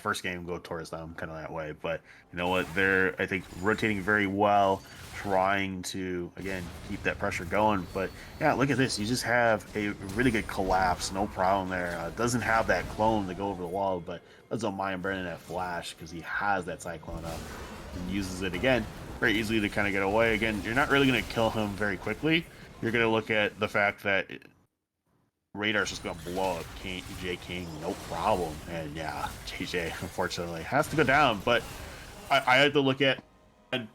first game go towards them kind of that way, but you know what? They're, I think, rotating very well, trying to, again, keep that pressure going. But yeah, look at this. You just have a really good collapse. No problem there. Doesn't have that clone to go over the wall, but doesn't mind burning that flash because he has that Cyclone up and uses it again very easily to kind of get away. Again, you're not really going to kill him very quickly. You're going to look at the fact that Radar's just going to blow up JJ King, no problem. And yeah, JJ, unfortunately, has to go down. But I had to look at, and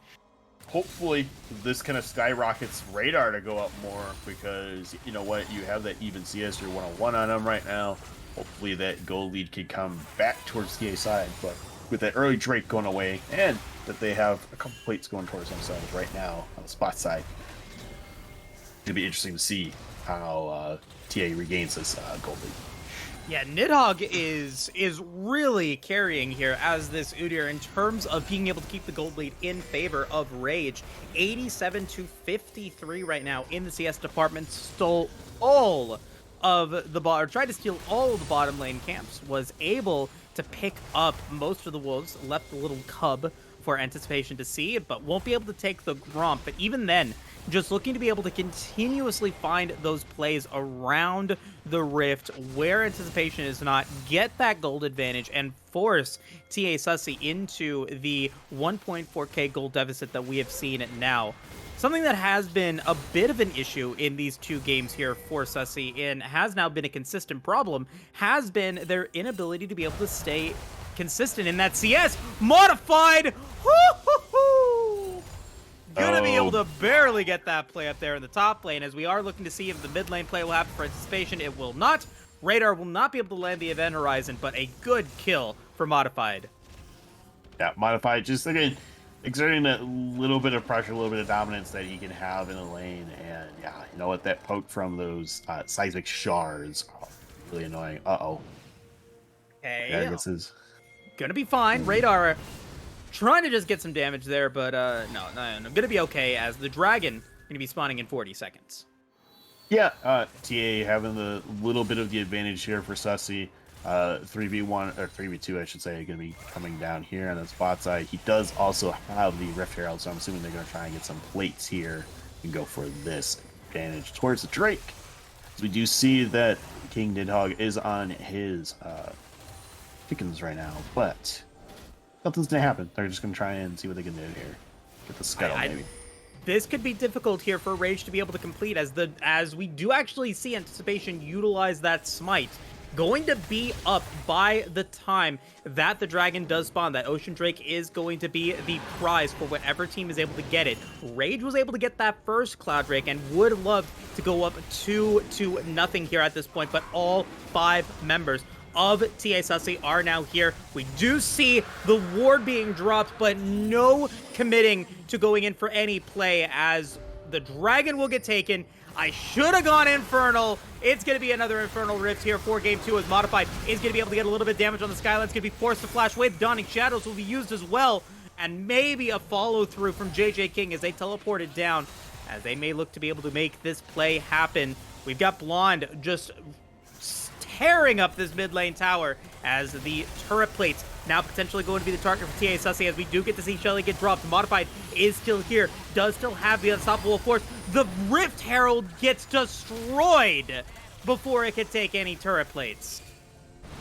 hopefully this kind of skyrockets Radar to go up more because, you know what, you have that even CS, you're 1-on-1 on him right now. Hopefully that gold lead can come back towards TA side. But with that early Drake going away, and that they have a couple plates going towards themselves right now on the spot side, it'll be interesting to see how TA regains this gold lead. Yeah, Nidhogg is really carrying here as this Udyr in terms of being able to keep the gold lead in favor of Rage. 87 to 53 right now in the CS department. Stole all of the or tried to steal all of the bottom lane camps. Was able to pick up most of the wolves. Left a little cub for Anticipation to see, but won't be able to take the Gromp. But even then, just looking to be able to continuously find those plays around the Rift where Anticipation is not, get that gold advantage, and force TA Sussy into the 1.4k gold deficit that we have seen now. Something that has been a bit of an issue in these two games here for Sussy, and has now been a consistent problem, has been their inability to be able to stay consistent in that CS. Modified! Woo-hoo-hoo! Gonna be able to barely get that play up there in the top lane, as we are looking to see if the mid lane play will happen for Anticipation. It will not. Radar will not be able to land the event horizon, but a good kill for Modified. Yeah, Modified just, again, exerting that little bit of pressure, a little bit of dominance that he can have in the lane. And yeah, you know what? That poke from those seismic shards, really annoying. Uh-oh. Okay. Yeah, I guess is gonna be fine. Radar trying to just get some damage there, but no, gonna be okay, as the dragon gonna be spawning in 40 seconds. Yeah, TA having the little bit of the advantage here for Sussy. 3v1 or 3v2, I should say, going to be coming down here on the spot side. He does also have the Rift Herald, so I'm assuming they're going to try and get some plates here and go for this advantage towards the Drake. So we do see that King Nidhogg is on his chickens right now, but nothing's going to happen. They're just going to try and see what they can do here. Get the scuttle, maybe. This could be difficult here for Rage to be able to complete, as we do actually see Anticipation utilize that smite. Going to be up by the time that the dragon does spawn. That Ocean Drake is going to be the prize for whatever team is able to get it. Rage was able to get that first Cloud Drake and would love to go up 2-0 here at this point, but all 5 members of TA Sussy are now here. We do see the ward being dropped, but no committing to going in for any play, as the dragon will get taken. I should have gone Infernal. It's going to be another Infernal Rift here for Game 2, as Modified is going to be able to get a little bit of damage on the Skyline. It's going to be forced to flash with Dawning Shadows will be used as well, and maybe a follow-through from JJ King as they teleport it down, as they may look to be able to make this play happen. We've got Blonde just tearing up this mid lane tower, as the turret plates now potentially going to be the target for TA Sussy, as we do get to see Shelly get dropped. Modified is still here, does still have the unstoppable force. The Rift Herald gets destroyed before it could take any turret plates.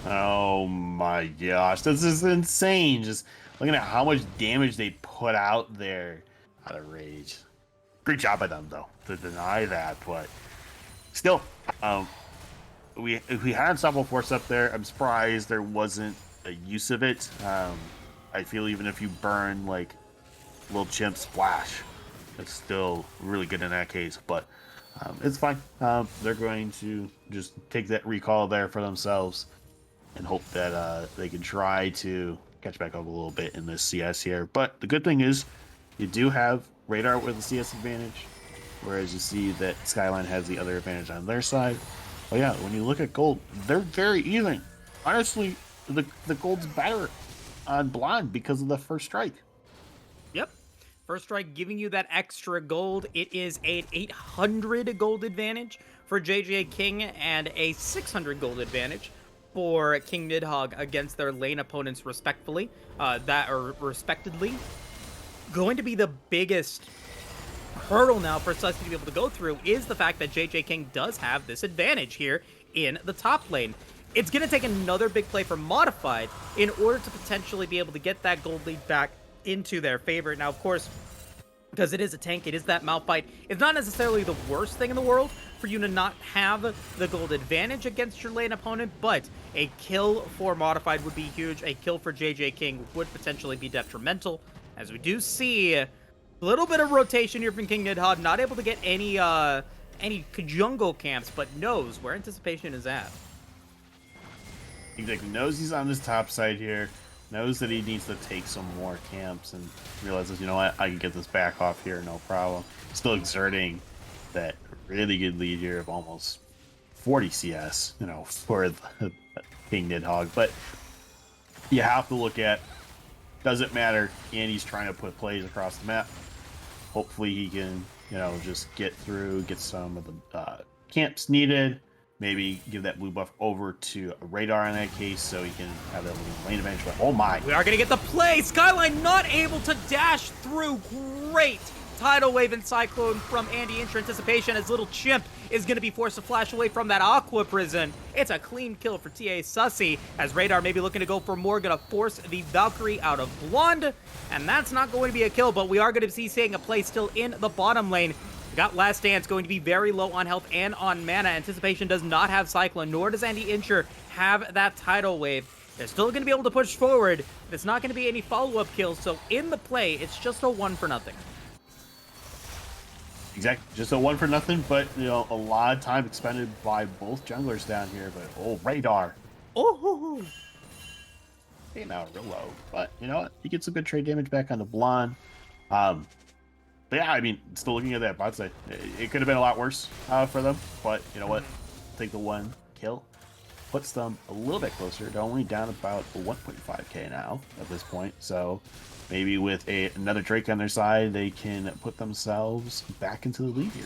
Oh my gosh, this is insane. Just looking at how much damage they put out there out of Rage. Great job by them, though, to deny that, but still, we had unstoppable force up there. I'm surprised there wasn't a use of it. I feel even if you burn like little chimp splash, it's still really good in that case, but it's fine. They're going to just take that recall there for themselves and hope that they can try to catch back up a little bit in this CS here. But the good thing is you do have Radar with the CS advantage, whereas you see that Skyline has the other advantage on their side. But yeah, when you look at gold, they're very even. Honestly, the gold's better on Blonde because of the first strike. Yep. First strike giving you that extra gold. It is an 800 gold advantage for JJ King and a 600 gold advantage for King Nidhogg against their lane opponents respectively. Respectively. Going to be the biggest hurdle now for Sussy to be able to go through is the fact that JJ King does have this advantage here in the top lane. It's going to take another big play for Modified in order to potentially be able to get that gold lead back into their favor. Now, of course, because it is a tank, it is that Malphite, it's not necessarily the worst thing in the world for you to not have the gold advantage against your lane opponent, but a kill for Modified would be huge. A kill for JJ King would potentially be detrimental, as we do see a little bit of rotation here from King Nidhogg, not able to get any jungle camps, but knows where Anticipation is at. Exactly, knows he's on this top side here, knows that he needs to take some more camps, and realizes, you know what, I can get this back off here, no problem. Still exerting that really good lead here of almost 40 CS, you know, for King Nidhogg. But you have to look at, doesn't matter. Andy's trying to put plays across the map. Hopefully he can, just get through, get some of the camps needed. Maybe give that blue buff over to Radar in that case so he can have that little lane advantage. But oh my. We are going to get the play. Skyline not able to dash through. Great Tidal Wave and Cyclone from Andy Intra. Anticipation as Little Chimp is going to be forced to flash away from that Aqua Prison. It's a clean kill for TA Sussy, as Radar may be looking to go for more, going to force the Valkyrie out of Blonde, and that's not going to be a kill, but we are going to see seeing a play still in the bottom lane. We got Last Dance going to be very low on health and on mana. Anticipation does not have Cyclone, nor does Andy Intra have that Tidal Wave. They're still going to be able to push forward. It's not going to be any follow-up kills, so in the play, it's just a 1-for-0. Exactly, just a 1-for-0, but a lot of time expended by both junglers down here. But Radar, came out real low, but you know what? He gets some good trade damage back on the Blonde. But yeah, I mean, still looking at that bot side, it could have been a lot worse for them. But you know what? Take the 1 kill, puts them a little bit closer. They're only down about 1.5k now at this point, so. Maybe with another Drake on their side, they can put themselves back into the lead here.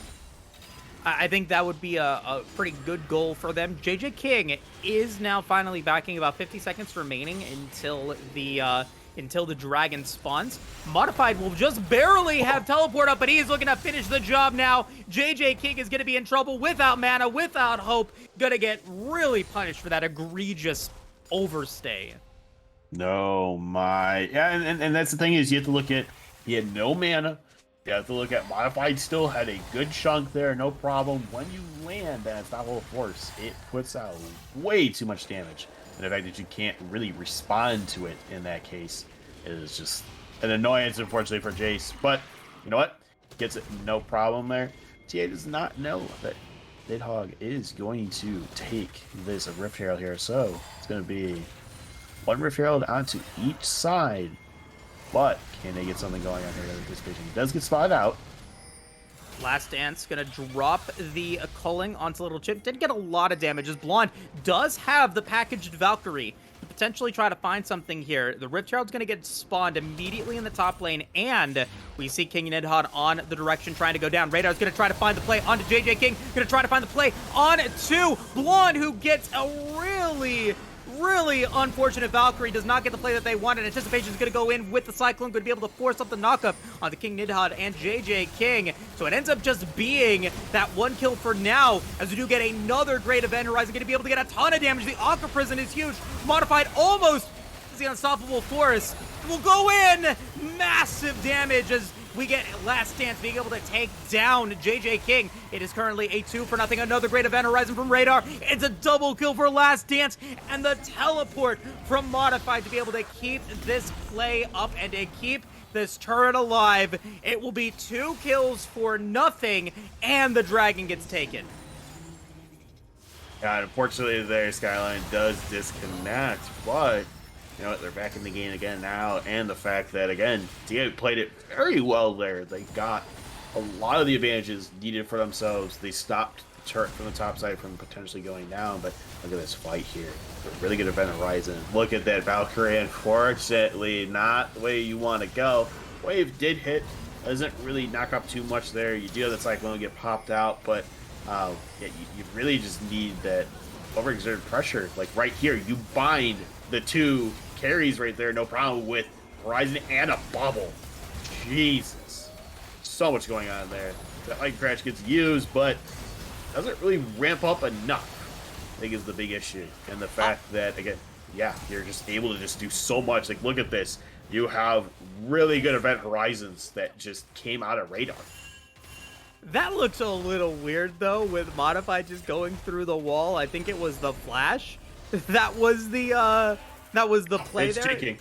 I think that would be a pretty good goal for them. JJ King is now finally backing about 50 seconds remaining until the dragon spawns. Modified will just barely have teleport up, but he is looking to finish the job now. JJ King is going to be in trouble without mana, without hope. Going to get really punished for that egregious overstay. No, my. Yeah, and that's the thing is you have to look at, he had no mana. You have to look at Modified still had a good chunk there, no problem. When you land that Unstoppable Force, it puts out way too much damage. And the fact that you can't really respond to it in that case is just an annoyance, unfortunately, for Jace. But, you know what? Gets it no problem there. TA does not know that Nidhogg is going to take this Rift Herald here, so it's going to be 1 Rift Herald onto each side. But can they get something going on here? Anticipation does get spotted out. Last Dance gonna drop the culling onto Little Chip. Did get a lot of damage as Blonde does have the packaged Valkyrie to potentially try to find something here. The Rift Herald's gonna get spawned immediately in the top lane, and we see King Nidhogg on the direction trying to go down. Radar's gonna try to find the play onto JJ King. Gonna try to find the play on to Blonde, who gets a really unfortunate Valkyrie. Does not get the play that they wanted. Anticipation is going to go in with the Cyclone, going to be able to force up the knockup on the King Nidhogg and JJ King. So it ends up just being that 1 kill for now, as we do get another great Event Horizon, going to be able to get a ton of damage. The Aqua Prison is huge. Modified almost is the Unstoppable Force. Will go in. Massive damage as we get Last Dance being able to take down JJ King. It is currently a 2-for-0. Another great Event Horizon from Radar. It's a double kill for Last Dance, and the teleport from Modified to be able to keep this play up and to keep this turret alive. It will be 2 kills for nothing, and the dragon gets taken. Yeah, unfortunately there, Skyline does disconnect, but you know what, they're back in the game again now, and the fact that, again, TA played it very well there. They got a lot of the advantages needed for themselves. They stopped the turret from the top side from potentially going down, but look at this fight here. A really good Event Horizon. Look at that Valkyrie, unfortunately, not the way you want to go. Wave did hit, doesn't really knock up too much there. You do have the Cyclone get popped out, but yeah, you really just need that overexerted pressure. Like right here, you bind the 2 carries right there, no problem, with Horizon and a bubble. Jesus. So much going on there. That light crash gets used, but doesn't really ramp up enough, I think, is the big issue. And the fact that, again, yeah, you're just able to just do so much. Like, look at this. You have really good Event Horizons that just came out of Radar. That looks a little weird, though, with Modified just going through the wall. I think it was the flash. That was the play it's there. Taking.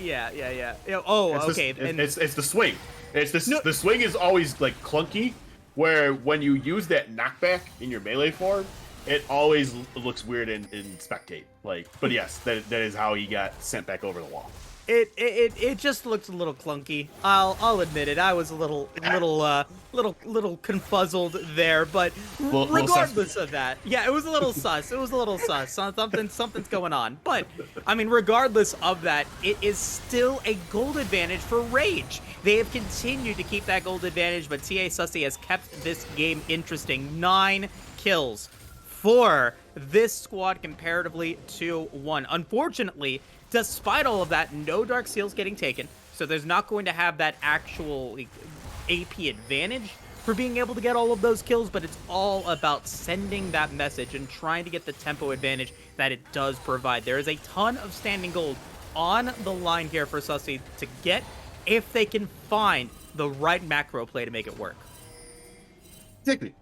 Yeah. Oh, it's okay. It's the swing. The swing is always like clunky, where when you use that knockback in your melee form, it always looks weird in spectate. Like, but yes, that is how he got sent back over the wall. It just looked a little clunky. I'll admit it. I was a little confuzzled there, but regardless of that, yeah, it was a little sus. It was a little sus. Something's going on. But I mean, regardless of that, it is still a gold advantage for Rage. They have continued to keep that gold advantage, but TA Sussy has kept this game interesting. 9 kills for this squad comparatively to 1. Unfortunately, despite all of that, no Dark Seals getting taken, so there's not going to have that actual AP advantage for being able to get all of those kills, but it's all about sending that message and trying to get the tempo advantage that it does provide. There is a ton of standing gold on the line here for Sussy to get if they can find the right macro play to make it work. Exactly.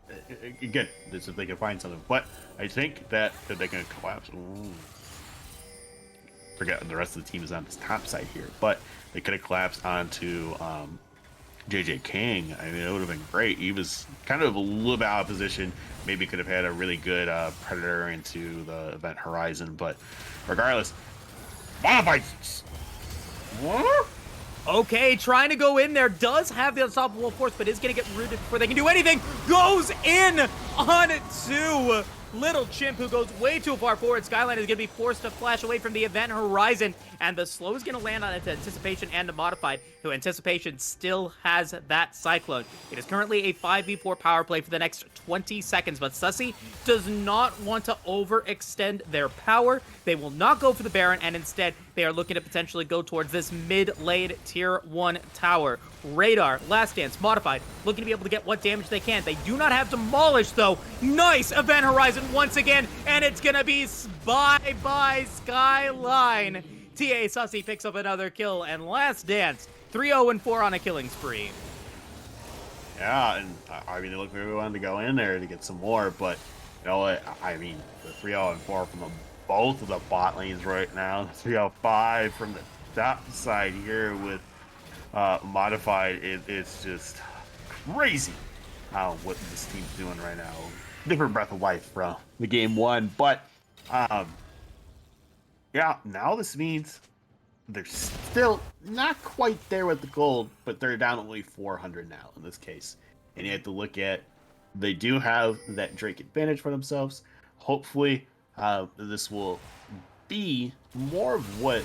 Again, this if they can find something, but I think that they're going to collapse. Ooh. Forget the rest of the team is on this top side here, but they could have collapsed onto JJ King. I mean, it would have been great. He was kind of a little bit out of position. Maybe could have had a really good predator into the event horizon, but regardless, Modified. What? Okay, trying to go in there, does have the unstoppable force, but is going to get rooted before they can do anything. Goes in on to Little Chimp, who goes way too far forward. Skyline is going to be forced to flash away from the event horizon, and the slow is going to land on its Anticipation and the Modified, who Anticipation still has that Cyclone. It is currently a 5v4 power play for the next 20 seconds, but Sussy does not want to overextend their power. They will not go for the Baron, and instead, they are looking to potentially go towards this mid-lane tier 1 tower. Radar, Last Dance, Modified, looking to be able to get what damage they can. They do not have Demolish, though. Nice Event Horizon once again, and it's going to be bye-bye Skyline. TA Sussy picks up another kill, and Last Dance, 3-0-4 on a killing spree. Yeah, and I mean, they look like they wanted to go in there to get some more, but you know what? I mean, the 3-0-4 from both of the bot lanes right now. 3-0-5 from the top side here with Modified. It's just crazy what this team's doing right now. Different breath of life from the game 1, but yeah, now this means they're still not quite there with the gold, but they're down only 400 now in this case. And you have to look at, they do have that Drake advantage for themselves. Hopefully, this will be more of what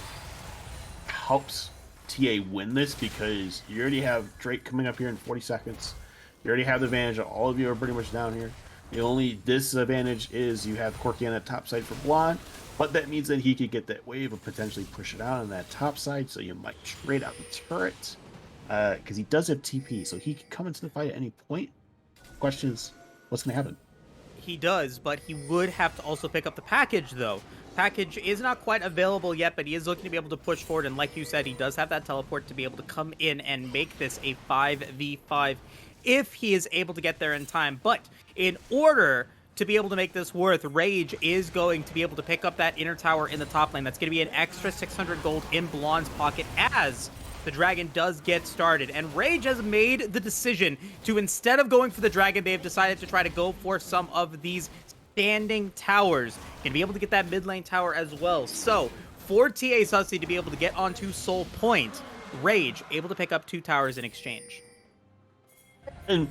helps TA win this, because you already have Drake coming up here in 40 seconds. You already have the advantage. All of you are pretty much down here. The only disadvantage is you have Corky on the top side for Blonde, but that means that he could get that wave and potentially push it out on that top side, so you might trade out the turret, because he does have TP, so he could come into the fight at any point. Question is, what's going to happen? He does, but he would have to also pick up the package, though. Package is not quite available yet, but he is looking to be able to push forward, and like you said, he does have that teleport to be able to come in and make this a 5v5 if he is able to get there in time. But in order to be able to make this worth, Rage is going to be able to pick up that inner tower in the top lane. That's going to be an extra 600 gold in Blonde's pocket as the dragon does get started. And Rage has made the decision to, instead of going for the dragon, they have decided to try to go for some of these standing towers and be able to get that mid lane tower as well. So for TA Sussy to be able to get onto Soul Point, Rage able to pick up 2 towers in exchange. And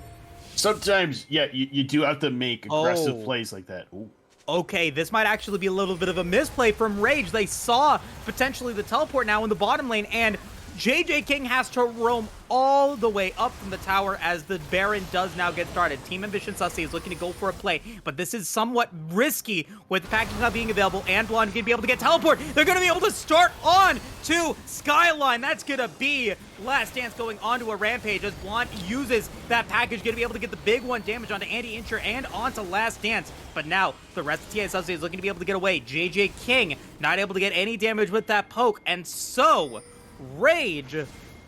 sometimes, yeah, you do have to make aggressive plays like that. Ooh. Okay, this might actually be a little bit of a misplay from Rage. They saw potentially the teleport now in the bottom lane, and JJ King has to roam all the way up from the tower as the Baron does now get started. Team Ambition Sussy is looking to go for a play, but this is somewhat risky with the package not being available, and Blonde going to be able to get teleport. They're going to be able to start on to Skyline. That's going to be Last Dance going onto a rampage as Blonde uses that package, going to be able to get the big one damage onto Andy Incher and onto Last Dance. But now the rest of TA Sussy is looking to be able to get away. JJ King not able to get any damage with that poke, and so Rage,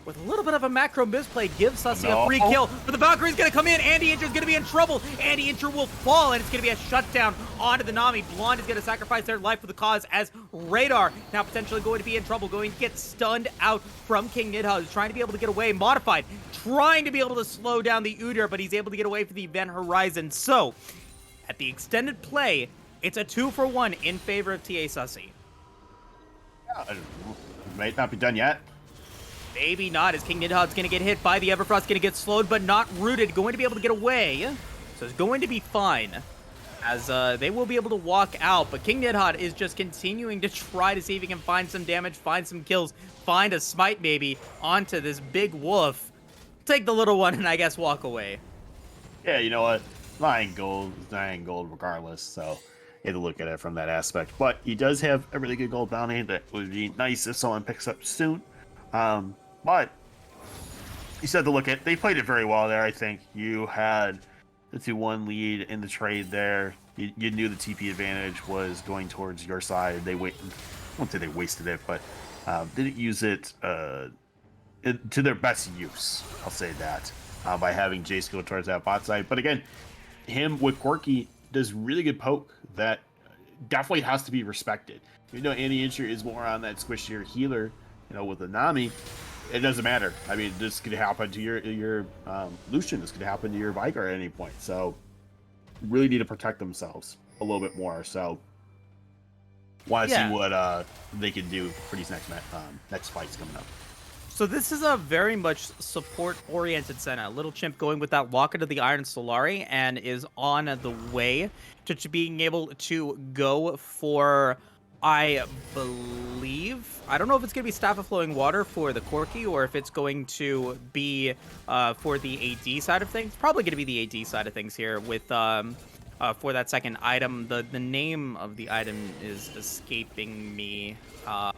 with a little bit of a macro misplay, gives Sussy a free kill. But the Valkyrie's going to come in. Andy Incher's going to be in trouble. Andy Incher will fall, and it's going to be a shutdown onto the Nami. Blonde is going to sacrifice their life for the cause as Radar now potentially going to be in trouble, going to get stunned out from King Nidha, who's trying to be able to get away. Modified, trying to be able to slow down the Udyr, but he's able to get away from the Event Horizon. So, at the extended play, it's a 2-for-1 in favor of TA Sussy. Yeah, might not be done yet. Maybe not, as King Nidhogg's going to get hit by the Everfrost, going to get slowed, but not rooted. Going to be able to get away. So it's going to be fine, as they will be able to walk out. But King Nidhogg is just continuing to try to see if he can find some damage, find some kills, find a smite maybe onto this big wolf. Take the little one and I guess walk away. Yeah, you know what? 9 gold is 9 gold regardless, so you have to look at it from that aspect. But he does have a really good gold bounty that would be nice if someone picks up soon. But you said to look at, they played it very well there. I think you had the 2-1 lead in the trade there. You knew the TP advantage was going towards your side. I won't say they wasted it, but didn't use it to their best use. I'll say that by having Jace go towards that bot side. But again, him with Quirky does really good poke that definitely has to be respected. You know, Andy Incher is more on that squishier healer. You know, with the Nami, it doesn't matter. I mean, this could happen to your Lucian. This could happen to your Vicar at any point. So, really need to protect themselves a little bit more. So, want to see what they can do for these next fights coming up. So this is a very much support-oriented Senna. Little Chimp going with that Locket of the Iron Solari and is on the way to being able to go for, I believe, I don't know if it's going to be Staff of Flowing Water for the Corki or if it's going to be for the AD side of things. Probably going to be the AD side of things here with for that second item. The name of the item is escaping me.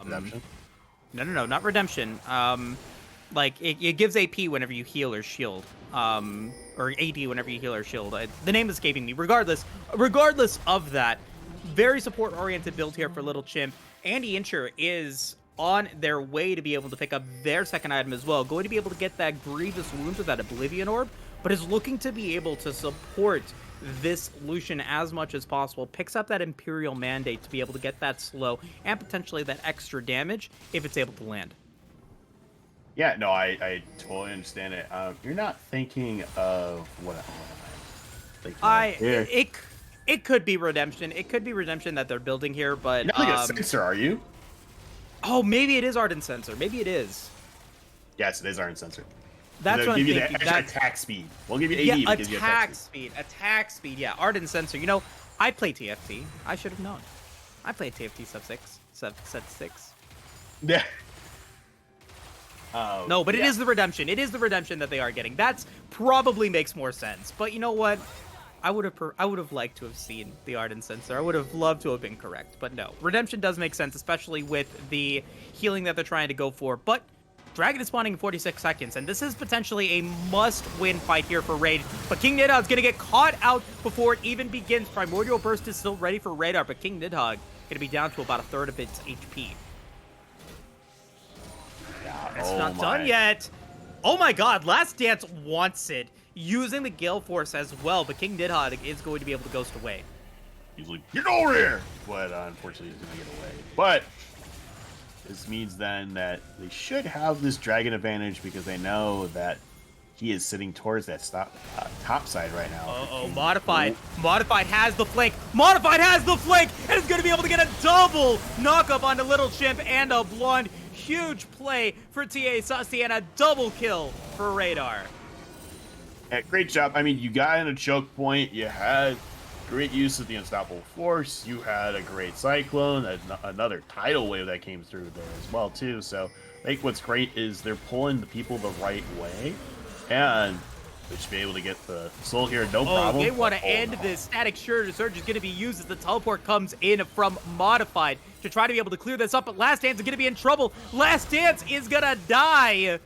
Redemption? No, not Redemption. Like, it gives AP whenever you heal or shield. Or AD whenever you heal or shield. The name is escaping me. Regardless of that, very support-oriented build here for Little Chimp. Andy Incher is on their way to be able to pick up their second item as well. Going to be able to get that Grievous Wound with that Oblivion Orb, but is looking to be able to support this Lucian as much as possible. Picks up that Imperial Mandate to be able to get that slow and potentially that extra damage if it's able to land. Yeah, no, I totally understand it. You're not thinking of what am I thinking It could be Redemption. It could be Redemption that they're building here, but you're not like a Sensor, are you? Oh, maybe it is Ardent Sensor. Maybe it is. Yes, it is Ardent Sensor. That's what I'm thinking. Give you that extra attack speed. We'll give you AD. Yeah, attack speed. Yeah, Ardent Sensor. You know, I play TFT. I should have known. I played TFT set 6. Yeah. No, but it is the Redemption. It is the Redemption that they are getting. That's probably makes more sense. But you know what? I would have liked to have seen the Ardent Sensor. I would have loved to have been correct. But no, Redemption does make sense, especially with the healing that they're trying to go for. But Dragon is spawning in 46 seconds, and this is potentially a must-win fight here for Raid. But King Nidhogg is going to get caught out before it even begins. Primordial Burst is still ready for Radar, but King Nidhogg going to be down to about a third of its HP. Yeah, it's not done yet. Oh my god, Last Dance wants it. Using the Gale Force as well, but King Nidhogg is going to be able to ghost away. He's like, get over here! But unfortunately, he's going to get away. But this means then that they should have this dragon advantage because they know that he is sitting towards that top side right now. Uh-oh, Modified. Modified has the flank. Modified has the flank! And is going to be able to get a double knock-up onto Little Chimp and a Blonde. Huge play for TA Sussy and a double kill for Radar. Yeah, great job. I mean, you got in a choke point. You had great use of the Unstoppable Force. You had a great Cyclone, another tidal wave that came through there as well, too. So I think what's great is they're pulling the people the right way, and they should be able to get the soul here, no problem. They want to end this. Static Surge is going to be used as the teleport comes in from Modified to try to be able to clear this up, but Last Dance is going to be in trouble. Last Dance is going to die.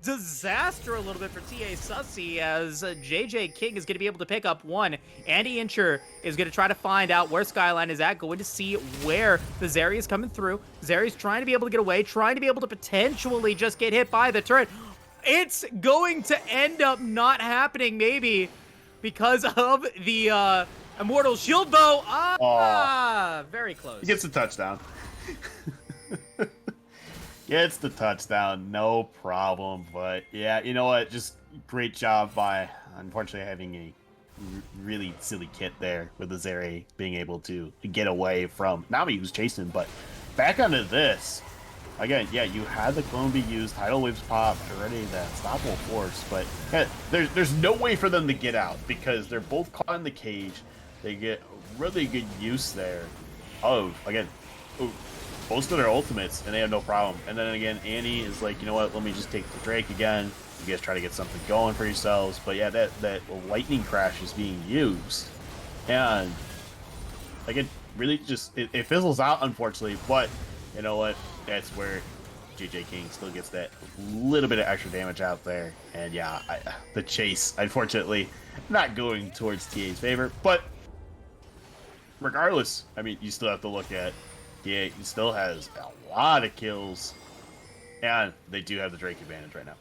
Disaster a little bit for TA Sussy as JJ King is going to be able to pick up one. Andy Incher is going to try to find out where Skyline is at, going to see where the Zeri is coming through. Zeri's trying to be able to get away, trying to be able to potentially just get hit by the turret. It's going to end up not happening, maybe, because of the Immortal Shield Bow. Very close. He gets a touchdown. Gets the touchdown, no problem. But yeah, you know what? Just great job by, unfortunately, having a really silly kit there with the Zeri being able to get away from Nami, who's chasing. But back onto this, again, yeah, you had the clone be used, tidal waves popped already, that stoppable force, but yeah, there's no way for them to get out because they're both caught in the cage. They get really good use there of, again, most of their ultimates, and they have no problem. And then again, Annie is like, you know what, let me just take the Drake again. You guys try to get something going for yourselves. But yeah, that lightning crash is being used. And again, really just, it fizzles out, unfortunately. But you know what, that's where JJ King still gets that little bit of extra damage out there. And yeah, the chase, unfortunately, not going towards TA's favor. But regardless, I mean, you still have to look at he still has a lot of kills, and they do have the Drake advantage right now.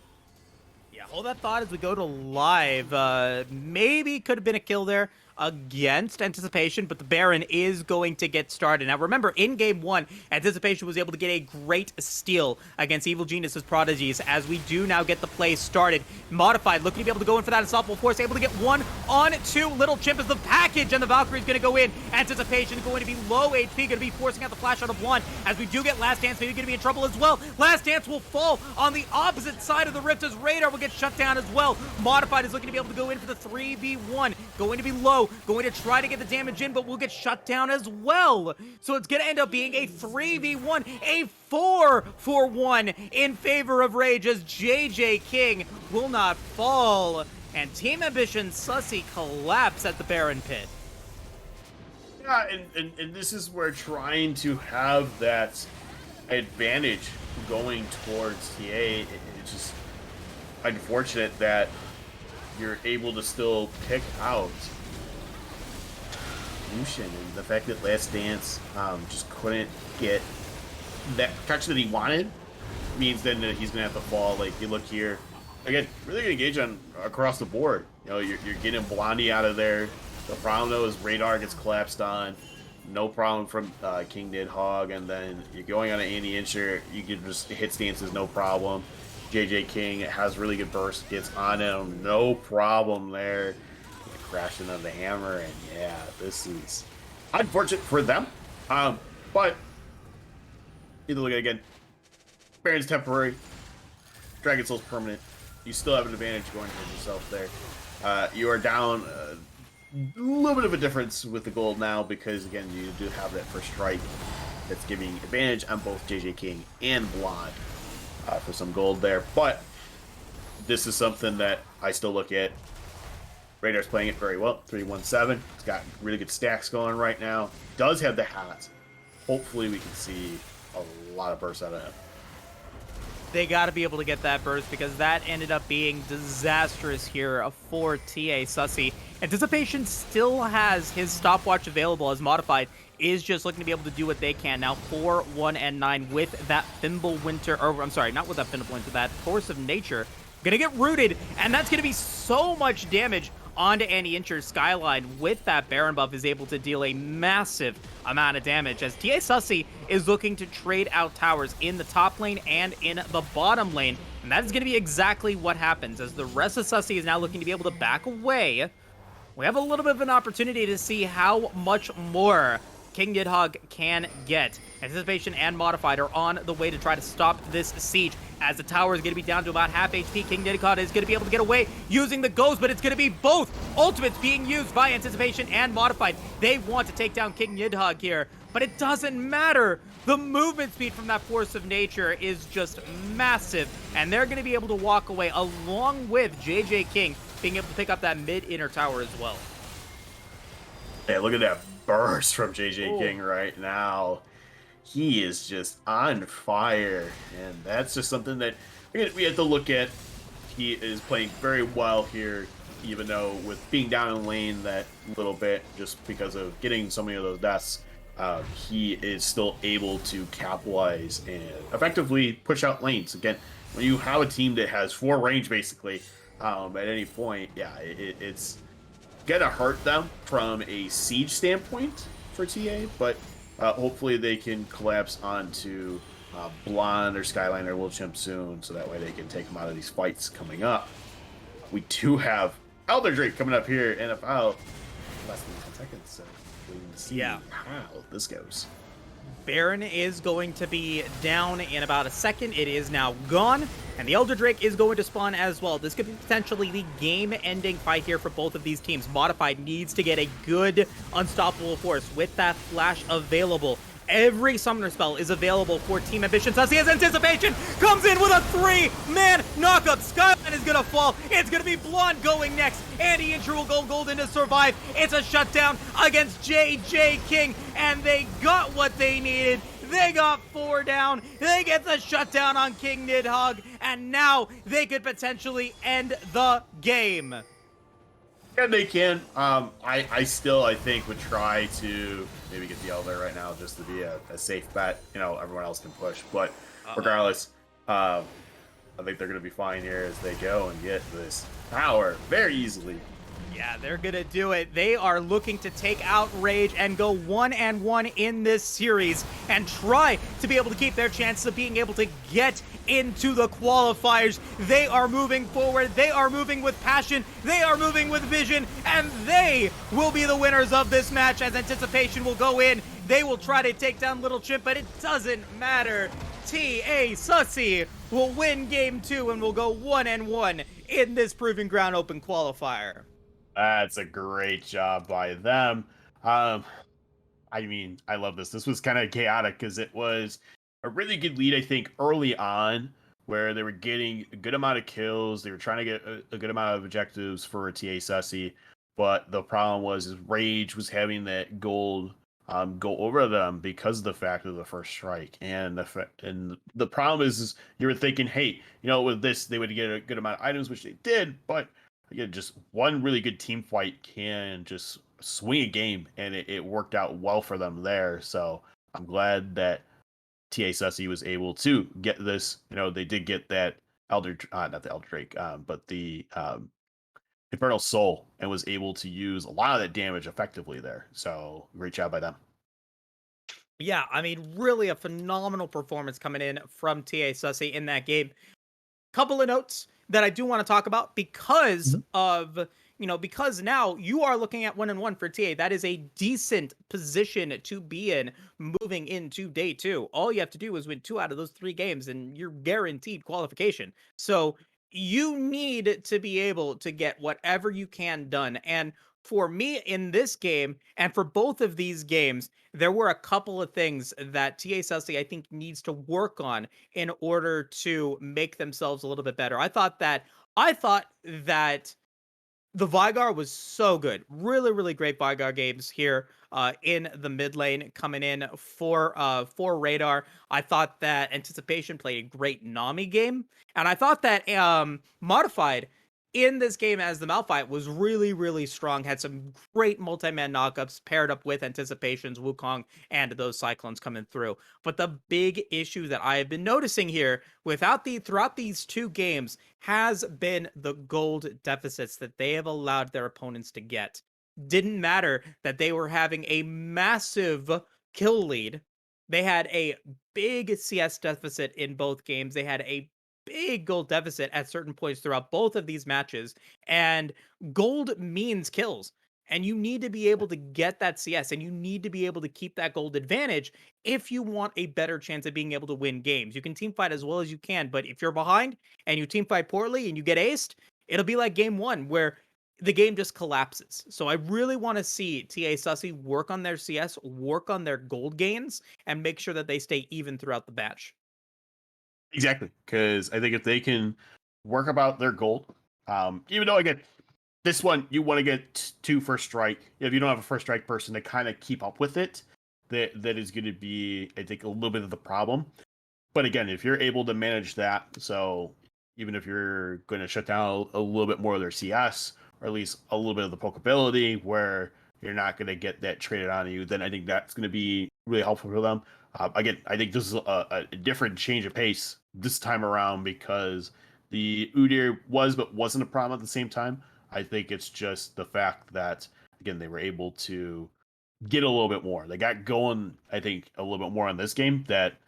Yeah, hold that thought as we go to live. Maybe could have been a kill there against Anticipation, but the Baron is going to get started. Now, remember, in Game 1, Anticipation was able to get a great steal against Evil Genius's Prodigies, as we do now get the play started. Modified, looking to be able to go in for that Unstoppable Force, able to get 1 on 2. Little Chimp is the package, and the Valkyrie's going to go in. Anticipation going to be low HP, going to be forcing out the flash out of 1, as we do get Last Dance, maybe going to be in trouble as well. Last Dance will fall on the opposite side of the Rift, as Radar will get shut down as well. Modified is looking to be able to go in for the 3v1, going to be low, going to try to get the damage in, but will get shut down as well. So it's going to end up being a 3v1, a 4-for-1 in favor of Rage, as JJ King will not fall. And Team Ambition Sussy collapse at the Baron Pit. Yeah, and this is where trying to have that advantage going towards TA, it's just unfortunate that you're able to still pick out Lucian, and the fact that Last Dance just couldn't get that catch that he wanted means then that he's gonna have to fall. Like, you look here again, really good engage on across the board. You know, you're getting Blondie out of there. The problem though is Radar gets collapsed on. No problem from King Nidhogg, and then you're going on an Andy Incher. You can just hit stances, no problem. JJ King has really good burst, gets on him, no problem there. Crashing on the hammer, and yeah, this is unfortunate for them. But either look at it again. Baron's temporary, Dragon Soul's permanent. You still have an advantage going for yourself there. You are down a little bit of a difference with the gold now because again you do have that first strike that's giving advantage on both JJ King and Blonde for some gold there. But this is something that I still look at. Radar's playing it very well. 3-1-7. It's got really good stacks going right now. Does have the hat. Hopefully we can see a lot of bursts out of him. They got to be able to get that burst because that ended up being disastrous here for TA Sussy. Anticipation still has his stopwatch available as Modified is just looking to be able to do what they can. Now 4-1-9 with that Fimbulwinter, or I'm sorry, not with that Fimbulwinter, that Force of Nature. Gonna get rooted, and that's gonna be so much damage onto Andy Incher's Skyline. With that Baron buff is able to deal a massive amount of damage, as TA Sussy is looking to trade out towers in the top lane and in the bottom lane. And that is going to be exactly what happens, as the rest of Sussy is now looking to be able to back away. We have a little bit of an opportunity to see how much more King Nidhogg can get. Anticipation and Modified are on the way to try to stop this siege, as the tower is going to be down to about half HP. King Nidhogg is going to be able to get away using the Ghost, but it's going to be both ultimates being used by Anticipation and Modified. They want to take down King Nidhogg here, but it doesn't matter. The movement speed from that Force of Nature is just massive, and they're going to be able to walk away along with JJ King being able to pick up that mid-inner tower as well. Hey, look at that burst from JJ King right now. He is just on fire, and that's just something that we have to look at. He is playing very well here, even though with being down in lane that little bit, just because of getting so many of those deaths, he is still able to capitalize and effectively push out lanes. Again, when you have a team that has 4 range basically at any point, yeah, it's gonna hurt them from a siege standpoint for TA, but hopefully they can collapse onto Blonde or Skyline or Little Chimp soon, so that way they can take them out of these fights coming up. We do have Elder Drake coming up here, NFL less than 10 seconds, so we can see how this goes. Baron is going to be down in about a second. It is now gone, and the Elder Drake is going to spawn as well. This could be potentially the game-ending fight here for both of these teams. Modified needs to get a good unstoppable force with that flash available. Every summoner spell is available for Team Ambition. Sussy as Anticipation comes in with a 3-man knockup. Skyline is going to fall. It's going to be Blonde going next. Andy Incher will go golden to survive. It's a shutdown against JJ King, and they got what they needed. They got 4 down. They get the shutdown on King Nidhogg, and now they could potentially end the game. Yeah, they can. I still, I think, would try to maybe get the Elder right now just to be a safe bet. You know, everyone else can push. But regardless, I think they're going to be fine here as they go and get this power very easily. Yeah, they're gonna do it. They are looking to take out Rage and go 1-1 in this series and try to be able to keep their chances of being able to get into the qualifiers. They are moving forward. They are moving with passion. They are moving with vision, and they will be the winners of this match as Anticipation will go in. They will try to take down Little Chimp, but it doesn't matter. TA Sussy will win game 2 and will go 1-1 in this Proving Ground Open qualifier. That's a great job by them. I mean, I love this. This was kind of chaotic because it was a really good lead, I think, early on, where they were getting a good amount of kills. They were trying to get a good amount of objectives for TA Sussy, but the problem was is Rage was having that gold go over them because of the fact of the first strike. And the problem is you were thinking, hey, you know, with this they would get a good amount of items, which they did, but again, just one really good team fight can just swing a game, and it worked out well for them there. So I'm glad that TA Sussy was able to get this. You know, they did get that not the Elder Drake, but the Infernal Soul, and was able to use a lot of that damage effectively there. So great job by them. Yeah, I mean, really a phenomenal performance coming in from TA Sussy in that game. Couple of notes that I do want to talk about because of, because now you are looking at 1-1 for TA. That is a decent position to be in moving into day 2. All you have to do is win 2 out of those 3 games and you're guaranteed qualification. So you need to be able to get whatever you can done. And for me in this game and for both of these games, there were a couple of things that TA Sussy I think needs to work on in order to make themselves a little bit better. I thought that the Vygar was so good. Really, really great Vygar games here in the mid lane coming in for Radar. I thought that Anticipation played a great Nami game. And I thought that Modified in this game as the Malphite was really, really strong. Had some great multi-man knockups paired up with Anticipation's Wukong and those Cyclones coming through. But the big issue that I have been noticing here throughout these 2 games has been the gold deficits that they have allowed their opponents to get. Didn't matter that they were having a massive kill lead. They had a big CS deficit in both games. They had a big gold deficit at certain points throughout both of these matches. And gold means kills. And you need to be able to get that CS and you need to be able to keep that gold advantage if you want a better chance of being able to win games. You can team fight as well as you can, but if you're behind and you team fight poorly and you get aced, it'll be like game 1 where the game just collapses. So I really want to see TA Sussy work on their CS, work on their gold gains, and make sure that they stay even throughout the match. Exactly, because I think if they can work about their gold, even though again, this one you want to get 2 first strike. If you don't have a first strike person to kind of keep up with it, that is going to be, I think, a little bit of the problem. But again, if you're able to manage that, so even if you're going to shut down a little bit more of their CS, or at least a little bit of the pokeability, where you're not going to get that traded on you, then I think that's going to be really helpful for them. Again, I think this is a different change of pace this time around because the Udyr was but wasn't a problem at the same time. I think it's just the fact that, again, they were able to get a little bit more. They got going, I think, a little bit more on this game that,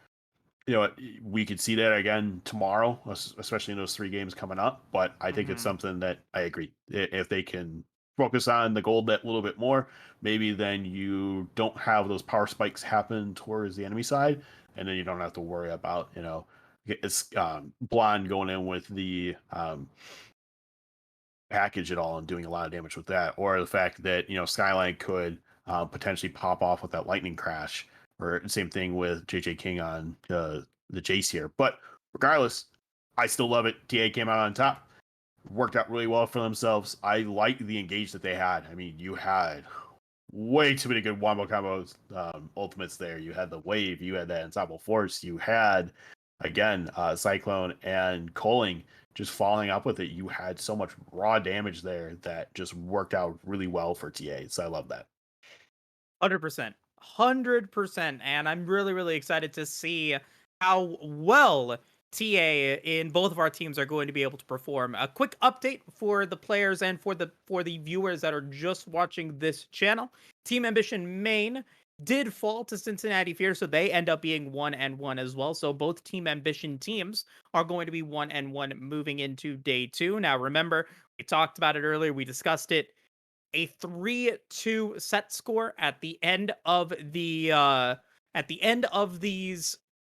you know, we could see that again tomorrow, especially in those 3 games coming up. But I think it's something that I agree. If they can focus on the gold that little bit more, maybe then you don't have those power spikes happen towards the enemy side, and then you don't have to worry about, it's Blonde going in with the package at all and doing a lot of damage with that, or the fact that Skyline could potentially pop off with that lightning crash, or same thing with JJ King on the Jace here. But regardless, I still love it. TA came out on top, worked out really well for themselves. I like the engage that they had. I mean, you had way too many good wombo combos, ultimates there. You had the wave, you had that ensemble force, you had again Cyclone and Coling just following up with it. You had so much raw damage there that just worked out really well for TA. So I love that. 100%. 100%. And I'm really, really excited to see how well TA in both of our teams are going to be able to perform. A quick update for the players and for the viewers that are just watching this channel. Team Ambition main did fall to Cincinnati Fear, so they end up being 1-1 as well. So both Team Ambition teams are going to be 1-1 moving into day 2. Now remember, we talked about it earlier, we discussed it. A 3-2 set score at the end of these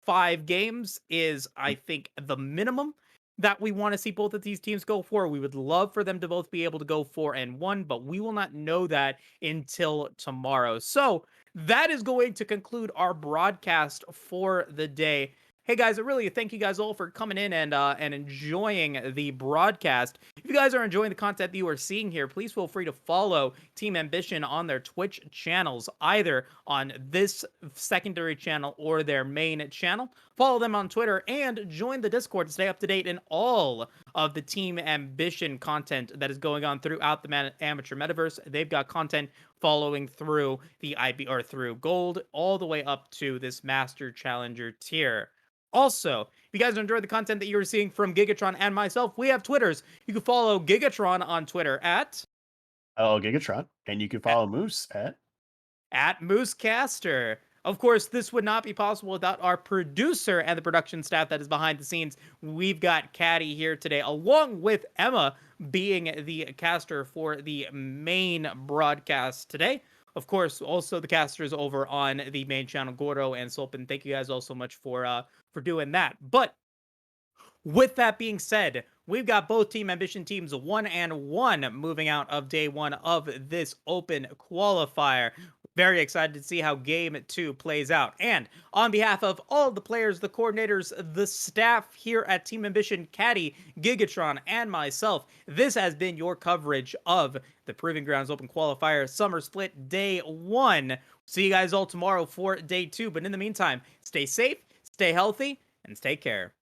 5 games is, I think, the minimum that we want to see both of these teams go for. We would love for them to both be able to go 4-1, but we will not know that until tomorrow. So that is going to conclude our broadcast for the day. Hey guys, I really thank you guys all for coming in and enjoying the broadcast. If you guys are enjoying the content that you are seeing here, please feel free to follow Team Ambition on their Twitch channels, either on this secondary channel or their main channel. Follow them on Twitter and join the Discord to stay up to date in all of the Team Ambition content that is going on throughout the amateur metaverse. They've got content following through the IB or through gold all the way up to this Master Challenger tier. Also, if you guys enjoyed the content that you were seeing from Gigatron and myself, we have Twitters. You can follow Gigatron on Twitter at Gigatron, and you can follow Moose at Moosecaster. Of course, this would not be possible without our producer and the production staff that is behind the scenes. We've got Caddy here today, along with Emma being the caster for the main broadcast today. Of course, also the casters over on the main channel, Goro and Sulpin. Thank you guys all so much for doing that. But with that being said, we've got both Team Ambition teams 1-1 moving out of day 1 of this open qualifier. Very excited to see how game 2 plays out. And on behalf of all the players, the coordinators, the staff here at Team Ambition, Caddy, Gigatron, and myself, this has been your coverage of the Proving Grounds Open Qualifier Summer Split Day 1. See you guys all tomorrow for Day 2. But in the meantime, stay safe, stay healthy, and take care.